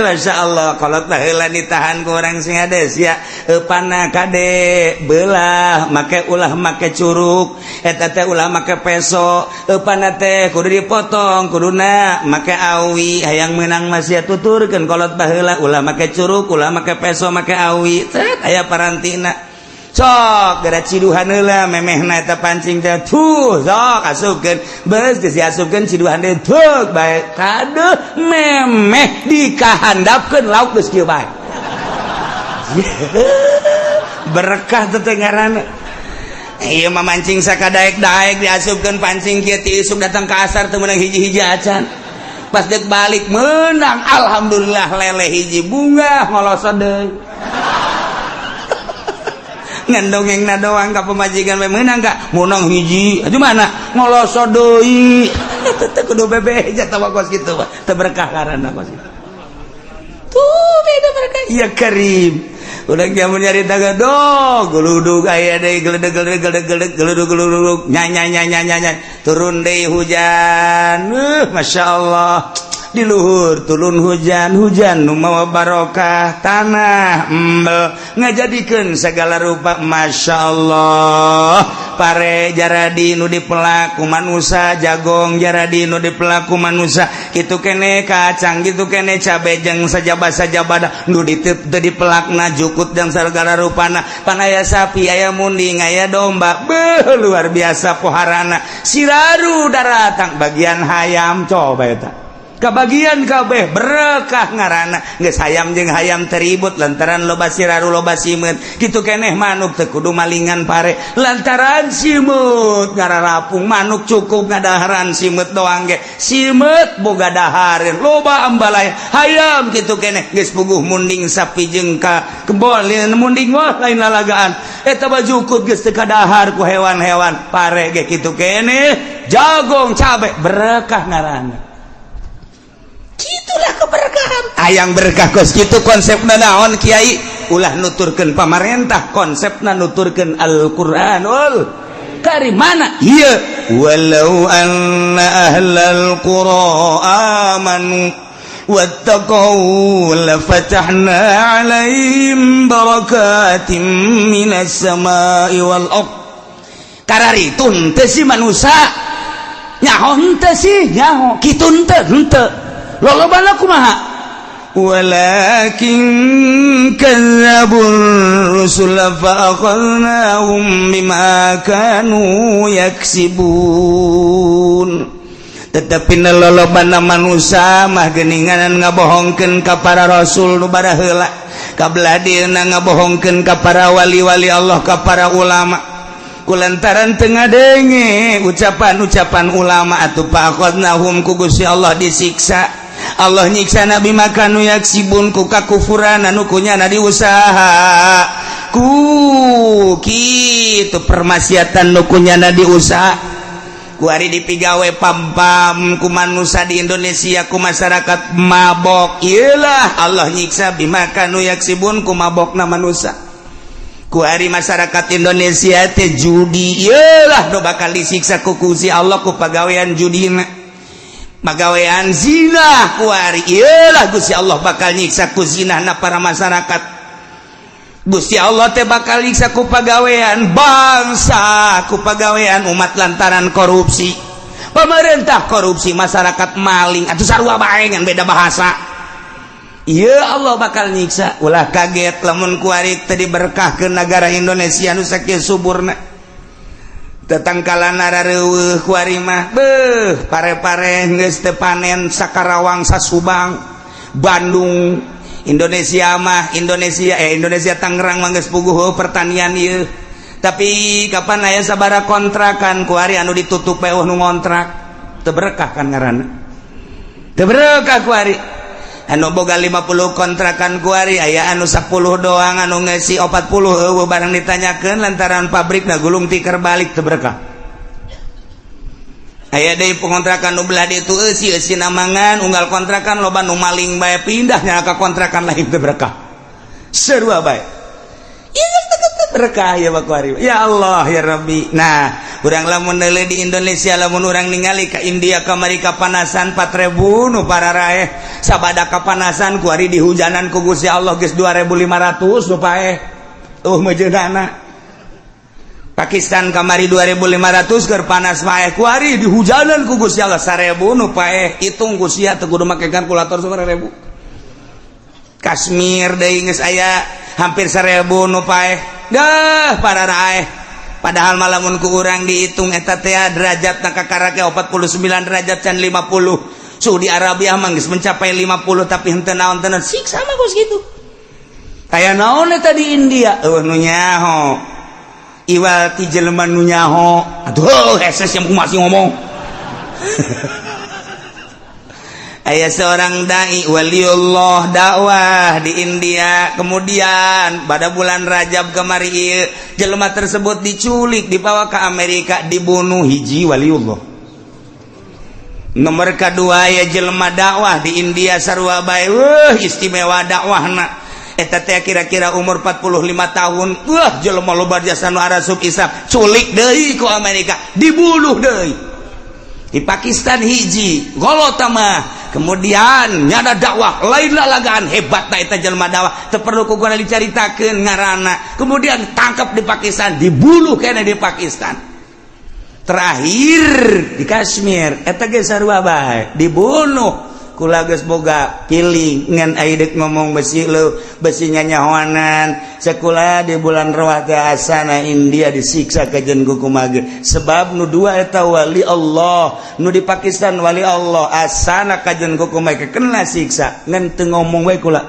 masyaallah kolot teh heula ditahan ku urang sing hades ya eupanna kade beulah make ulah make curug eta teh ulah make peso eupanna teh kudu dipotong kuduna make awi hayang meunang mah sia tuturkeun kolot baheula ulah make curug ulah make peso make awi tet aya parantina sok gara ciduhan heula memehna eta pancing teh tuh sok asupkeun beus geus diasupkeun ciduhan teh teu bae kadeuh memeh dikahandapkeun lauk geus kieu bae berkah teh ngaranna ieu mah mancing sakadaek-daek diasupkeun pancing kieu ti isuk datang ka asar teu meunang hiji-hiji acan pas dek balik meunang alhamdulillah lele hiji bunga ngolosot deui ngandongengna doang ka pemajikan we meunang ka munang hiji atuh mana ngoloso deui teh kudu bebeja tah kos kitu mah teu berkah karana kos kitu tuh beda berkah ya karim urang jamun nyarita gadog gludug aya deui gludug nya turun deui hujan masyaallah di luhur turun hujan nu mawa barokah tanah embel ngajadikeun segala rupa masyaallah pare jaradi nu dipelak ku manusia jagong jaradi nu dipelak ku manusia kitu kene kacang kitu kene cabe jeung sajabah nu diteu dipelakna jukut jeung segala rupana pan aya sapi aya munding aya domba luar biasa poharana siraru daratang bagian hayam coba eta kabagian kabeh berkah ngaranna geus hayam jeung hayam teribut lantaran loba siraru loba simeut kitu keneh manuk teu kudu malingan pare lantaran simeut ngararapung manuk cukup ngadaharan simeut doang ge simeut boga dahareun loba ambalaya hayam kitu keneh geus puguh munding sapi jeung ka kebon munding wah lain lalagaan eta bajukut geus teu kadahar ku hewan-hewan pare ge kitu keneh jagong cabe berkah ngaranna gitulah keberkahan hayang berkah kos kitu konsepna naon kiai ulah nuturkeun pamarentah konsepna nuturkeun Al-Qur'anul Karim mana ieu walau anna ahlal qura amanu wattaqau lafatahna 'alaihim barakatim minas samai wal ardh kararitun teh si manusia nyaho henteu sih nyaho kitu henteu lolobana kumaha walakin kadzdzabur rusul fa akhadnahum bima kanu yaksibun. Tetapi lolobana manusia mah geuningan ngabohongkeun ka para rasul nu bara heula, kabladina ngabohongkeun ka para wali-wali Allah, ka para ulama, kulantaran teu ngadenge ucapan-ucapan ulama atuh faqadnahum ku Gusti Allah disiksa. Allah nyiksa nabi makanu yaksibun ku kakufuran anu kunyana diusaha, ku kitu permaksiatan nu kunyana diusaha. Ku ari dipigawe pam-pam ku manusia di Indonesia, ku masyarakat mabok, iyalah Allah nyiksa bimakanu yaksibun ku mabokna manusia. Ku ari masyarakat Indonesia teh judi, iyalah do bakal disiksa ku Gusti Allah ku pagawean judina, pagawean zina. Ku ari iyalah Gusti Allah bakal nyiksa ku zinahna para masyarakat. Gusti Allah teh bakal nyiksa ku pagawean bangsa, ku pagawean umat lantaran korupsi. Pemerintah korupsi, masyarakat maling, atuh sarua bae ngan beda bahasa. Iya Allah bakal nyiksa. Ulah kaget lamun ku ari teh diberkahkeun negara Indonesia nu sakieu suburna. Tetangkalana rareueuh ku ari mah beuh pare-pare geus teu panen sakarawang sasubang Bandung. Indonesia Tangerang mah geus puguh pertanian ieu. Tapi kapan aya sabaraha kontrakan ku ari anu ditutup we nu ngontrak teu berkah kan ngaranna. Teu berkah ku ari. Anu boga 50 kontrakan ku ari aya anu 10 doang anu ngeusi 40 eueuh barang ditanyakeun lantaran pabrikna gulung tikar balik teu berkah. Aya deui pengontrakan nu belah ditu eusi namangan unggal kontrakan loba nu maling bae pindah nya ka kontrakan lain teu berkah. Sarua bae. Ieu teu berkah ya bakuari. Ya Allah ya Rabbi. Nah, urang lamun deuleu di Indonesia lamun urang ningali ka India kamari kapanasan 4.000 nu pararaeh. Sabada kapanasan ku ari dihujanan ku Gusti Allah geus 2.500 nu paeh. Mejeunana. Pakistan kamari 2.500 keur panas paeh ku ari dihujanan ku Gusti Allah 1.000 nu paeh. Hitung ku sia teu kudu make kalkulator sabaraha ribu. Kashmir deui geus aya hampir 1.000 nu paeh. Dah pararaeh. Padahal malamun ku urang dihitung eta teh derajatna kakarake 49 derajat can 50. Saudi Arabia mah geus mencapai 50 tapi henteu naon teu siksa mah geus kitu. Aya naon eta di India? Nu nyaho. Iwal ti jelema nu nyaho. Aduh, heses yang masih ngomong. Aya seorang dai waliullah dakwah di India, kemudian pada bulan Rajab kemari ieu jelema tersebut diculik, dibawa ke Amerika, dibunuh hiji waliullah. Nomor kedua ya jelema dakwah di India sarua bae istimewa dakwahna. Eta teh kira-kira umur 45 tahun. Wah, jelema loba jasa nu arasub Islam, culik deui ku Amerika, dibunuh deui. Di Pakistan hiji, golota mah. Kemudian nyada dakwah, lain lalagaan hebatna eta jelema dakwah, teu perlu ku guna dicaritakeun ngaranna. Kemudian tangkap di Pakistan, dibunuh kene di Pakistan. Terakhir di Kashmir, eta ge sarua bae, dibunuh. Kula geus boga pilih ngan aidek ngomong besi lu besi nyanyahoanan sakula di bulan Rawah teh asana India disiksa kajen ku kumaha sebab nu dua eta wali Allah nu di Pakistan wali Allah asana kajen ku kumaha kena siksa ngan teu ngomong we kula.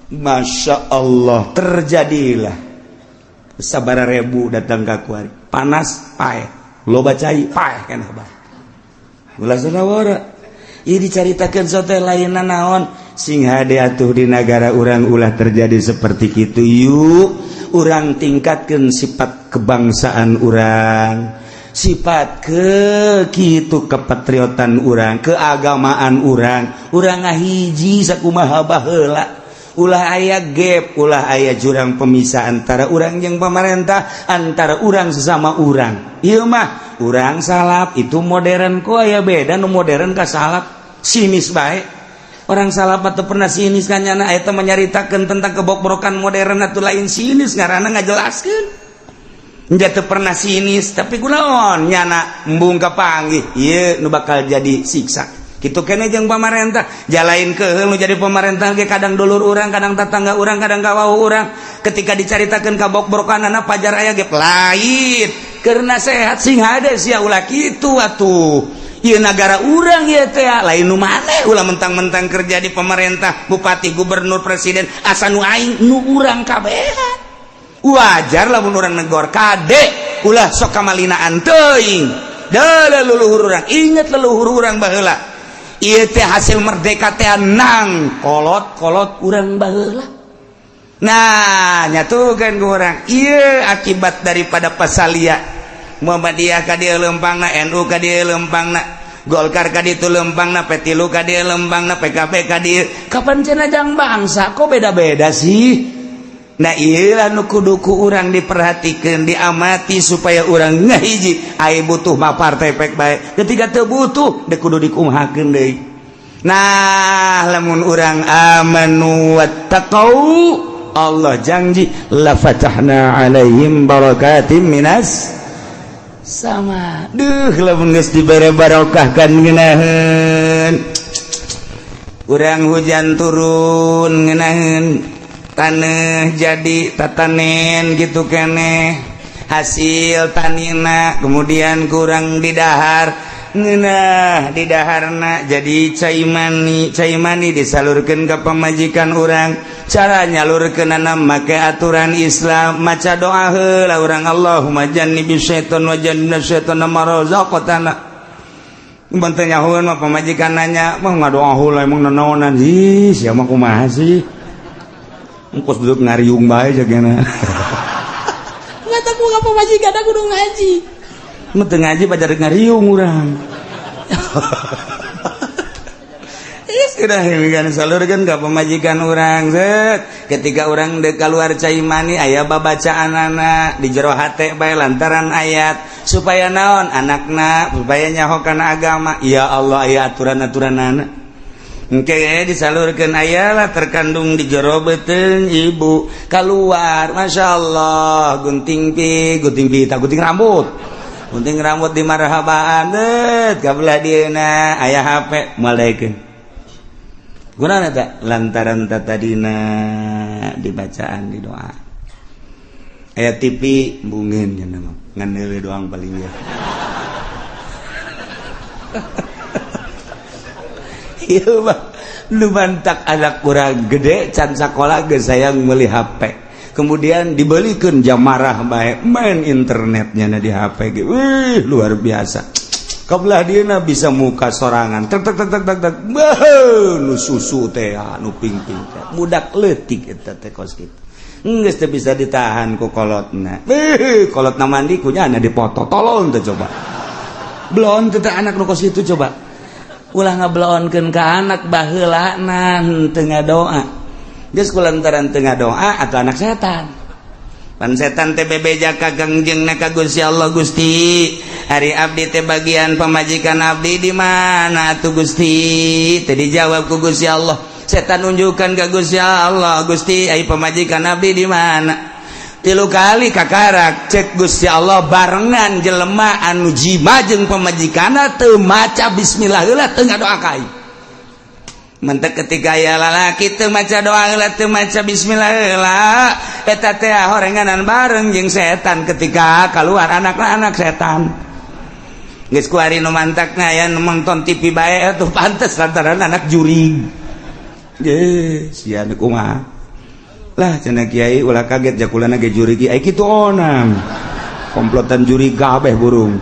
Masya Allah terjadilah sabaraha ribu datang ka kuari panas paeh loba cai paeh kana bae ulah sanawara. Ieu dicaritakeun sote lainna naon sing hade atuh di negara urang ulah terjadi seperti kitu. Yuk urang tingkatkeun sifat kebangsaan urang, sifat kitu kepatriotan urang, keagamaan urang ngahiji sakumaha baheula. Ulah aya gap, ulah aya jurang pemisah antara urang jeung pemerintah, antara urang sesama urang. Ieu mah urang salap itu modern kok aya beda nu modern ka salap sinis bae. Orang salap atau pernah sinis kan nyana eta menyaritakeun tentang kebobrokan modern atuh lain sinis ngaranna ngajelaskeun. Nya teu pernah sinis tapi kunaon nyana embung kapanggih ieu nu bakal jadi siksa. Kitu kene jeung pamarentah jalain keheul nu jadi pamarentah ge kadang dulur urang kadang tetangga urang kadang kawahu urang ketika dicaritakeun ka bok-brokanana pajar aya ge lain karena sehat sing hade sia ulah kitu atuh ieu nagara urang ieu teh lain nu maneh ulah mentang-mentang kerja di pemerintah bupati gubernur presiden asa nu aing nu urang kabehan wajar lamun urang negor kade ulah sok kamalinaan teuing da leluhur urang inget leluhur urang baheula ieu teh hasil merdeka teh nang kolot urang baheula. Nah, nyatukeun ku urang, ieu akibat daripada pasalia. Muhammadiyah ka dieu leumpangna, NU ka dieu leumpangna, Golkar ka ditu leumpangna, P3 ka dieu leumpangna, PKB ka dieu. Kapan cenah jang bangsa kok beda-beda sih? Nah ieu lah nu kudu ku urang diperhatikeun, diamati supaya urang ngahiji aya butuh mah partai pek bae. Ketika teu butuh deuk kudu dikumhakeun deui. Nah, lamun urang amanu wattaqau Allah janji la fatahna alaihim barakatim minas sama. Duh lamun geus dibere barokahkan ngeunaheun. Urang hujan turun ngeunaheun tanah jadi tatanen gitu kene hasil tanina kemudian kurang didahar ngeunah di daharna jadi cai mani disalurkeun ka pamajikan urang cara nyalurkeunana make aturan Islam maca doa heula urang Allahumma jannibis syaiton wa jannibnas syaitana ma razaqtana mun teu nyahoeun mah pamajikan nanya mah ngadoa heula emang nanaonan ih sia mah kumaha sih engkos duduk ngariung bae jagana. Nggak tahu ngapa majikan aku kudu ngaji. Mun teu ngaji pada ngariung urang. Sudah kan salurkeun ka pamajikan urang set. Ketika urang deuk kaluar cai mani aya babacaanana di jero hate bae lantaran ayat supaya naon anakna supaya nyaho kana agama. Ya Allah aya aturan-aturanana. Engke disalurkeun aya lah terkandung di jero beuteung ibu keluar masyaallah gunting rambut di marhabaan ka belah dieuna aya HP malekeun gunana teh lantaran tadina dibacaan di doa aya TV bungeun nya nama ngan heuleuh doang paling ya. Ieu mah lu mantak anak kurang gede can sakola geus sayang meuli HP kemudian dibelikeun jamarah bae main internetnya na di HP ge wih luar biasa kabelah dieuna bisa muka sorangan tek nu susu teh nu ping-ping teh budak leutik eta teh kos kitu geus teu bisa ditahan ku kolotna kolotna mandi kunya aya dipoto tolong teh coba belon teh anak nu kos kitu coba ulah ngablaonkeun ka anak baheulana teu ngadoa geus kulantaran teu ngadoa atuh anak setan pan setan teh bebeja ka gangjengna ka Gusti Allah Gusti ari abdi teh bagian pamajikan abdi di mana atuh Gusti teh dijawab ku Gusti Allah setan nunjukkan ka Gusti Allah Gusti ai pamajikan abdi di mana 3 kali kakarak cek Gusti Allah barengan jelema anu jima jeung pamajikanna teu maca bismillah heula teu ngadoa ka aing mentek ketika aya lalaki teu maca doa heula teu maca bismillah heula eta teh horenganan bareng jeung setan ketika keluar anak setan geus ku ari nu mantakna aya nu nonton TV bae atuh pantes lantaran anak jurig ge sia nu kumaha lah cenah kiai ulah kaget jakulana ge juri ki ai kitu onang komplotan juri kabeh burung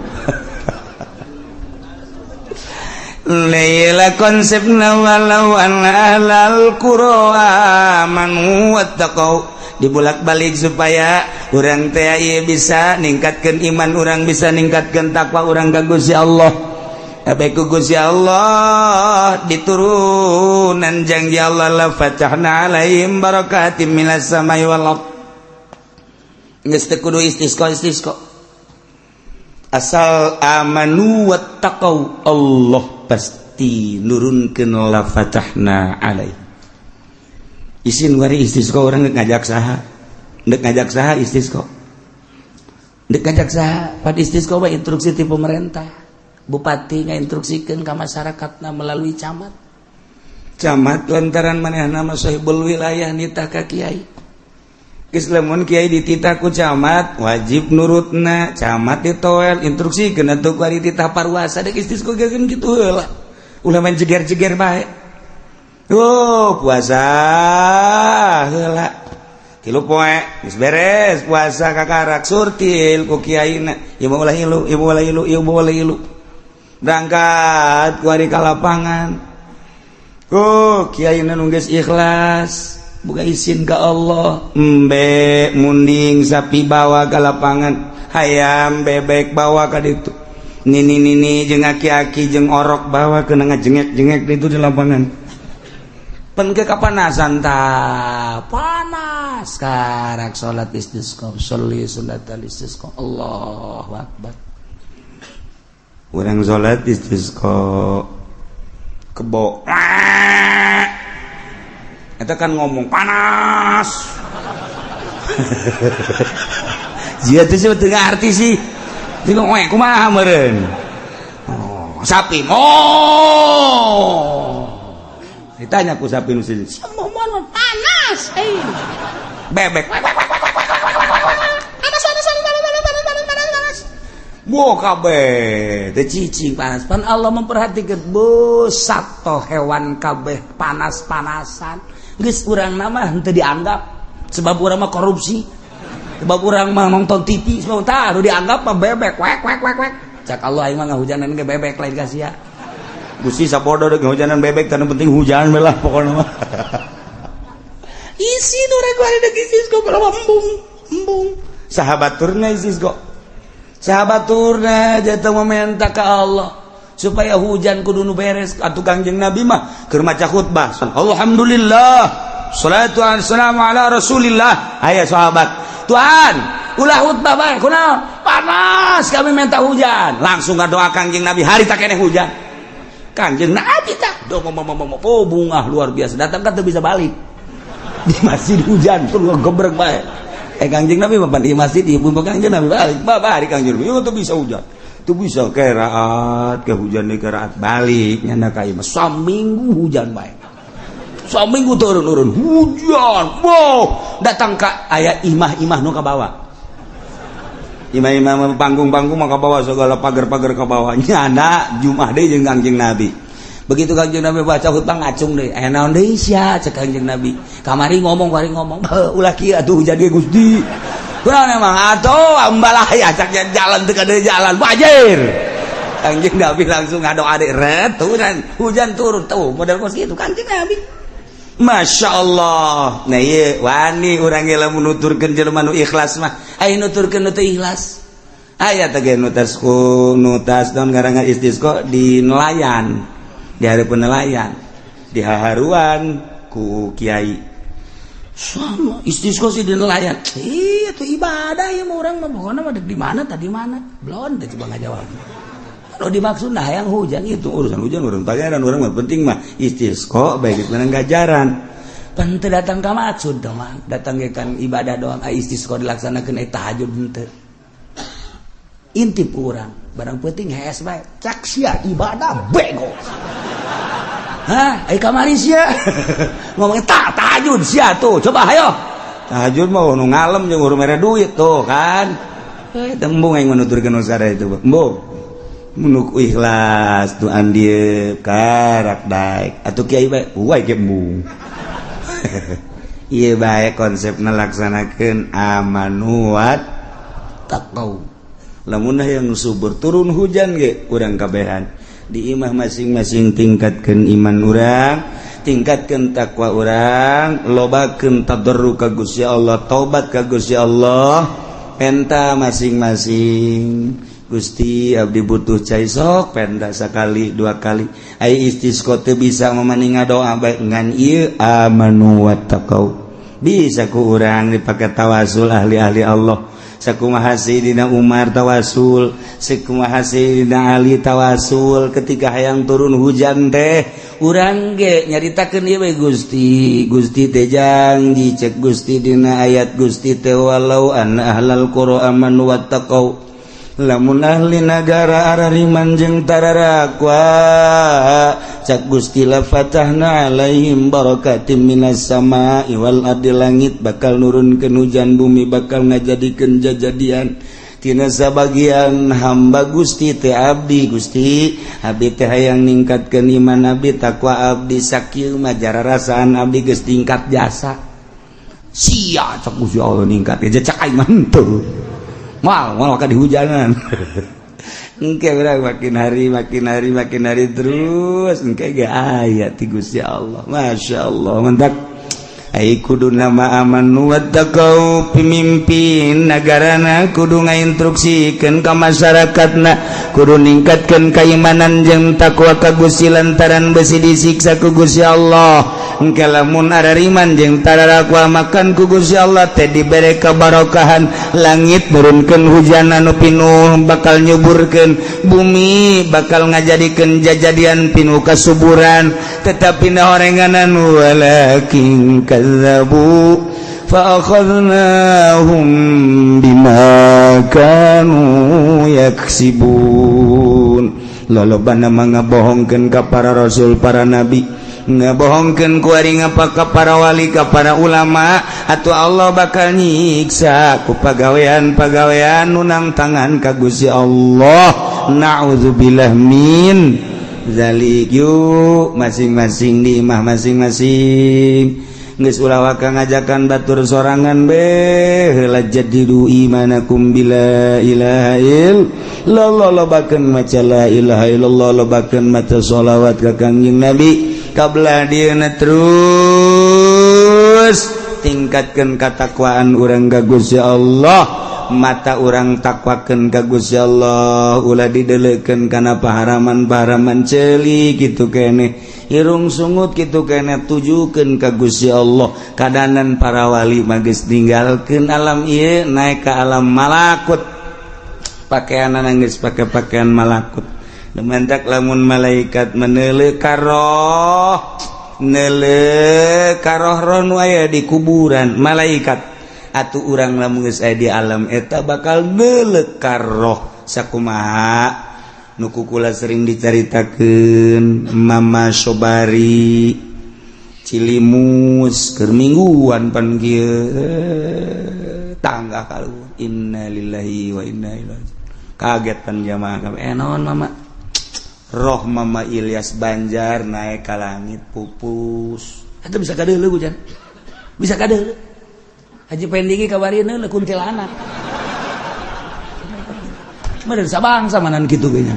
laila konsepna walau ahlal qura amanu wattaqau dibulak-balik supaya urang teh ieu bisa ningkatkeun iman urang bisa ningkatkeun takwa urang ka Gusti Allah abeku Gusti Allah diturunan janji Allah la fatahna alaihim barakatim minas samai wal ard geus teu kudu istisqa asal amanu wattaqau Allah pasti nurunkeun la fatahna alaihim isin wari istisqa urang deuk ngajak saha istisqa deuk ngajak saha pad istisqa we instruksi ti pemerintah bupati ngainstruksikeun ka masyarakatna melalui camat lantaran manehna mah sahibul wilayah nitah ka kiai. Geus lamun kiai dititah ku camat wajib nurutna, camat ditoel instruksikeun atuh ku ari titah parwasa deuk istisqa geun kitu heula. Ulah main jeger-jeger bae. Oh, puasa heula. 3 poe geus beres puasa kakarak surtil ku kiaina. Ieu mah ulah ilu. Berangkat ku ari ka lapangan. Oh, kiaina nu geus ikhlas, boga izin ka Allah. Embe munding sapi bawa ka lapangan, hayam bebek bawa ka ditu. Nini jeung aki-aki jeung orok bawa ke ngajengek-jengek ditu di lapangan. Pen ke kapanasan ta panas karak salat istisqa, sholli salatal istisqa. Allahu akbar. Urang salat istisqa kebo. Eta kan ngomong panas. Dia teh teu ngarti sih. Dia ngomong kumaha meureun. Oh, sapi. Oh. Ditanya ku sapi nu sini. Mohon panas. Bebek. Bo kabeh teu cicing panas. Pan Allah memperhatikan bosak toh hewan kabeh panas-panasan. Geus urangna mah henteu dianggap sebab urang mah korupsi. Sebab urang mah nonton TV sebab tah nu dianggap mah bebek wek. Cak Allah aing mah ngahujanan ge bebek lain ka sia. Gusti sapodo deuk ngahujanan bebek tanu penting hujan we lah pokona mah. Isi nu rek bari deuk istisqa kalau embung. Sahabaturna istisqa. Sahabaturna jatuh meminta ke Allah supaya hujan kudu nu beres. Atuh Kangjeng Nabi mah keur maca khutbah. Alhamdulillah, shalatu wassalamu ala Rasulillah. Aya sahabat, Tuhan, ulah khutbah bae kunaon? Panas, kami minta hujan. Langsung ngadoa Kangjeng Nabi, hari tak keneh hujan. Kangjeng Nabi tak oh bungah luar biasa. Datang kan teu bisa balik. Di masjid hujan tuh gebrek bae. Kangjeng Nabi bapak di masjid di pun Kangjeng Nabi balik hari Kangjeng Nabi itu bisa hujan itu bisa keraat ke hujan di keraat balik nyanda ka ieu saminggu hujan bae saminggu turun hujan wow datang ka aya imah-imah nu ka bawah imah-imah panggung-panggung mah ka bawah segala pagar-pagar ka bawah nyanda Jumat deui jeung Kangjeng Nabi. Begitu Kangjeng Nabi baca khutbah ngacung deui. Aya naon deui sia cek Kangjeng Nabi. Kamari ngomong. Ulah kieu atuh hujan ge Gusti. Kunaon emang atuh ambalah aya cak jalan teu kada jalan banjir. Kangjeng Nabi langsung ngadoa deui ret hujan turun tuh model kos kitu Kangjeng Nabi. Masya Allah. Nah ieu wani urang ge lamun nuturkeun jelema nu ikhlas mah. Aya nuturkeun nu teu ikhlas. Aya teh ge nutas naon ngaranna istisqa di nelayan. Di hari penelayan di haharuan ku kiai sama istisqa sih di nelayan itu ibadah ya orang mah pokona mah di mana tadi mana belum teh coba ngajawab kalau dimaksud nah yang hujan itu urusan hujan urang pangeran urang mah penting mah istisqa baik menang gajaran pan teu datang ka maksud teh mah datang ge kan ibadah doang istisqa dilaksanakeun tahajud henteu intip urang barang penting hees bae cak sia ibadah bego. Hah, ai kamari sia. Ngomong tahajud sia tuh. Coba hayo. Tahajud mah nu ngalem jeung urang mere duit tuh kan. Tembung aing menuturkeun usara itu. Embung. Mun ikhlas tu andieu karak daek. Atuh kiai bae, uai ge embung. Ieu bae konsepna laksanakeun amanuat taqau. Lamun yang subur turun hujan ge urang kabehan. Di imah masing-masing tingkatkan iman urang, tingkatkan takwa urang, lobakeun tadarruk ka Gusti Allah, taubat ka Gusti Allah, penta masing-masing. Gusti abdi butuh cai sok, penta sakali dua kali. Ai istisqa teu bisa mamaning ngadoa bae ngan ieu amanu wattaqau. Bisa ku urang dipake tawasul ahli-ahli Allah. Sakumaha Sayyidina Umar tawasul, sakumaha Sayyidina Ali tawasul ketika hayang turun hujan teh urang ge nyaritakeun ieu we Gusti teh janji cek Gusti dina ayat Gusti teh walau an ahlal qura amanu wattaqau lamun ahli nagara arariman jeung tararakwa cak Gusti la fatahna alaihim barakatim minas sama'i wal ardi langit bakal nurunkeun hujan bumi bakal ngajadikeun jajadian tina sabagian hamba Gusti teh abdi Gusti abdi teh hayang ningkatkeun iman abdi takwa abdi sakieu mah jararasaan abdi geus tingkat jasa sia cak Gusti Allah ningkat aja cak aing mah henteu mal ka dihujanan engke urang makin hari terus engke ge aya ti Gusti Allah masyaallah mantap ai kudu nama amanu wattaqau pimimpin nagarana kudu ngainstruksikeun ka masyarakatna kudu ningkatkeun keimanan jeung takwa ka Gusti lantaran besi disiksa ku Gusti Allah engke lamun arariman jeung tararakwa makan ku Gusti Allah teh dibere kabarokahan langit nurunkeun hujan anu pinuh bakal nyuburkeun bumi bakal ngajadikeun jajadian pinuh kasuburan tetapi nahorenganan walakin kadzabu fa akhadnahum bima kanu yaksibun lolobana ngabohongkeun ka para rasul para nabi ngabohongkeun ku ari ngapa ka para wali ka para ulama atuh Allah bakal nyiksa ku pagawean-pagawean nunang tangan ka Gusti Allah naudzubillah min zalik yuk masing-masing di imah masing-masing geus ulah waka ngajakan batur sorangan be heula jadidu imanakum bila ilaha illallah lobakeun maca la ilaha illallah lobakeun maca sholawat ka Kangjeng Nabi kablah dieuna terus tingkatkeun katakwaan urang ka Gusti Allah mata urang takwakeun ka Gusti Allah ulah dideleukeun kana paharaman-paharaman ceuli kitu keneh irung sungut kitu keneh tujukeun ka Gusti Allah kadanan para wali mah geus ninggalkeun alam ieu naek ka alam malakut pakaianna geus pake pakaian malakut demantak lamun malaikat meneuleuh karoh roh nu aya di kuburan malaikat atuh urang lamun geus aya di alam eta bakal neuleuh karoh sakumaha nu kukula sering dicaritakeun Mama Sobari Cilimus keur mingguan pan kieu tangga kaluhur innalillahi wa inna ilaihi raji'un kaget pan jamaah kabeh naon mama roh Mama Ilyas Banjar naik ka langit pupus eta bisa kadeuleuh hujan bisa kadeuleuh Haji Pendigi kabarieun le kuntilanak meureun sabangsa manan kitu ge nya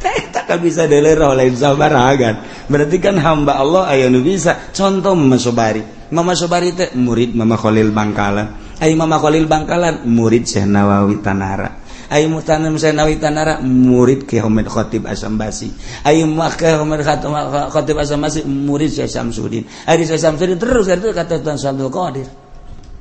teh tak bisa deuleur roh lain sabaragan berarti kan hamba Allah aya nu bisa contoh Mama Sobari teh murid Mama Khalil Bangkalan ai Mama Khalil Bangkalan murid Syekh Nawawi Tanara ai Muhtanem Syekh Nawawi Tanara murid Ki Hamid Khatib Asambasi ai Ki Hamid Khatib Asambasi murid Syekh Samsudin ai Syekh Samsudin terus kata Tuan Abdul Qadir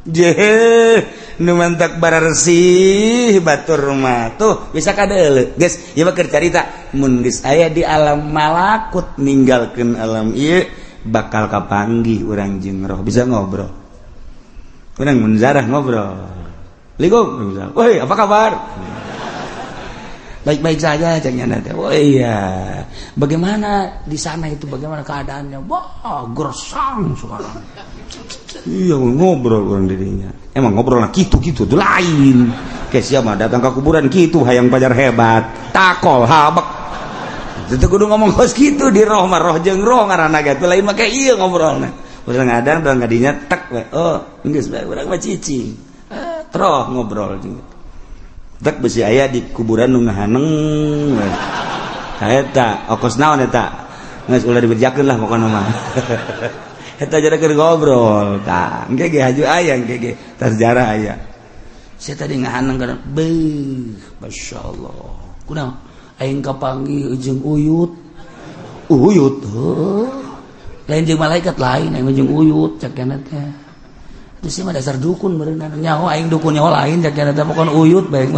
jeh nu mantak bararsi batur mah tuh bisa kadeuleuh geus ieu mah keur carita mun geus aya di alam malakut ninggalkeun alam ieu bakal kapanggih urang jeung roh bisa ngobrol urang mun zarah ngobrol Assalamualaikum woi apa kabar baik-baik saja jangan ada oh iya bagaimana di sana itu bagaimana keadaannya wah gersang sekarang iya ngobrol orang dirinya emang ngobrol gitu tuh lain kayak siapa datang ke kuburan gitu hayang pajar hebat takol habak itu kudu ngomong kos gitu di roh mah roh jeung roh ngaranna gitu lain mah kayak iya ngobrolna urang ngadan urang ngadinya tek we oh geus bae urang mah cicing terus ngobrol jeung tek besi aya di kuburan nu ngahaneng eta okos naon eta geus ulah diberjakeun lah pokona mah eta jara keur ngobrol tah engke ge haju aya engke ge sejarah aya saya tadi ngahaneng kana beuh masyaallah kunaon aing kapanggih jeung uyut lain jeung malaikat lain aing jeung uyut cak kana teh terus mah dasar dukun meureunna nyaho aing dukun nyaho lain cak kana teh pokon uyut bae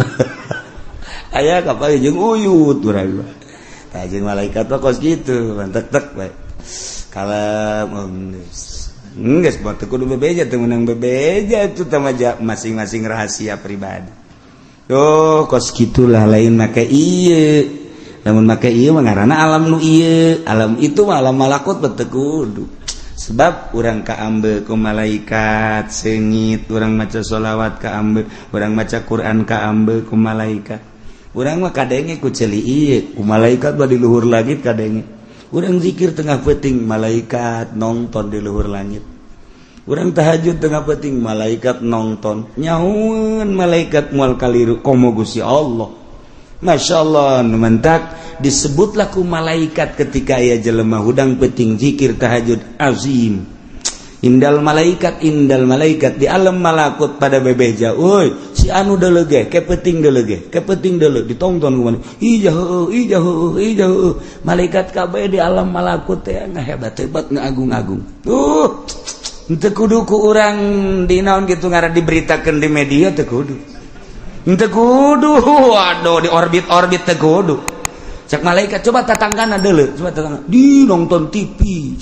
aya kapanggih jeung uyut urang mah tah jeung malaikat mah kos kitu mantek-tek bae kalem geus buat kudu bebeja teu meunang bebeja itu teh masing-masing rahasia pribadi oh kos gitulah lain make ieu namun make ieu mah ngaranna alam nu ieu alam itu mah alam malakut bete kudu sebab urang kaambe ku malaikat seungit urang maca sholawat kaambe urang maca Quran kaambe ku malaikat urang mah kadenge ku ceuli ieu ku malaikat bade luhur langit kadenge urang zikir tengah peuting malaikat nongton di luhur langit urang tahajud tengah peuting malaikat nongton nyaun malaikat moal kaliru komo Gusti Allah Masya Allah numantak disebutlah ku malaikat ketika aya jelema hudang peuting zikir tahajud azim indal malaikat di alam malakut pada bebeja euy si anu deuleu ge ke peuting deuleu ditongton ku mana ijah malaikat kabeh di alam malakut teh ngahebat-hebat ngaagung-agung henteu kudu ku urang dinaon kitu ngaran diberitakeun di media teu kudu henteu kudu waduh di orbit teu kudu cak malaikat coba tatanggana deuleu coba tatangga di nonton TV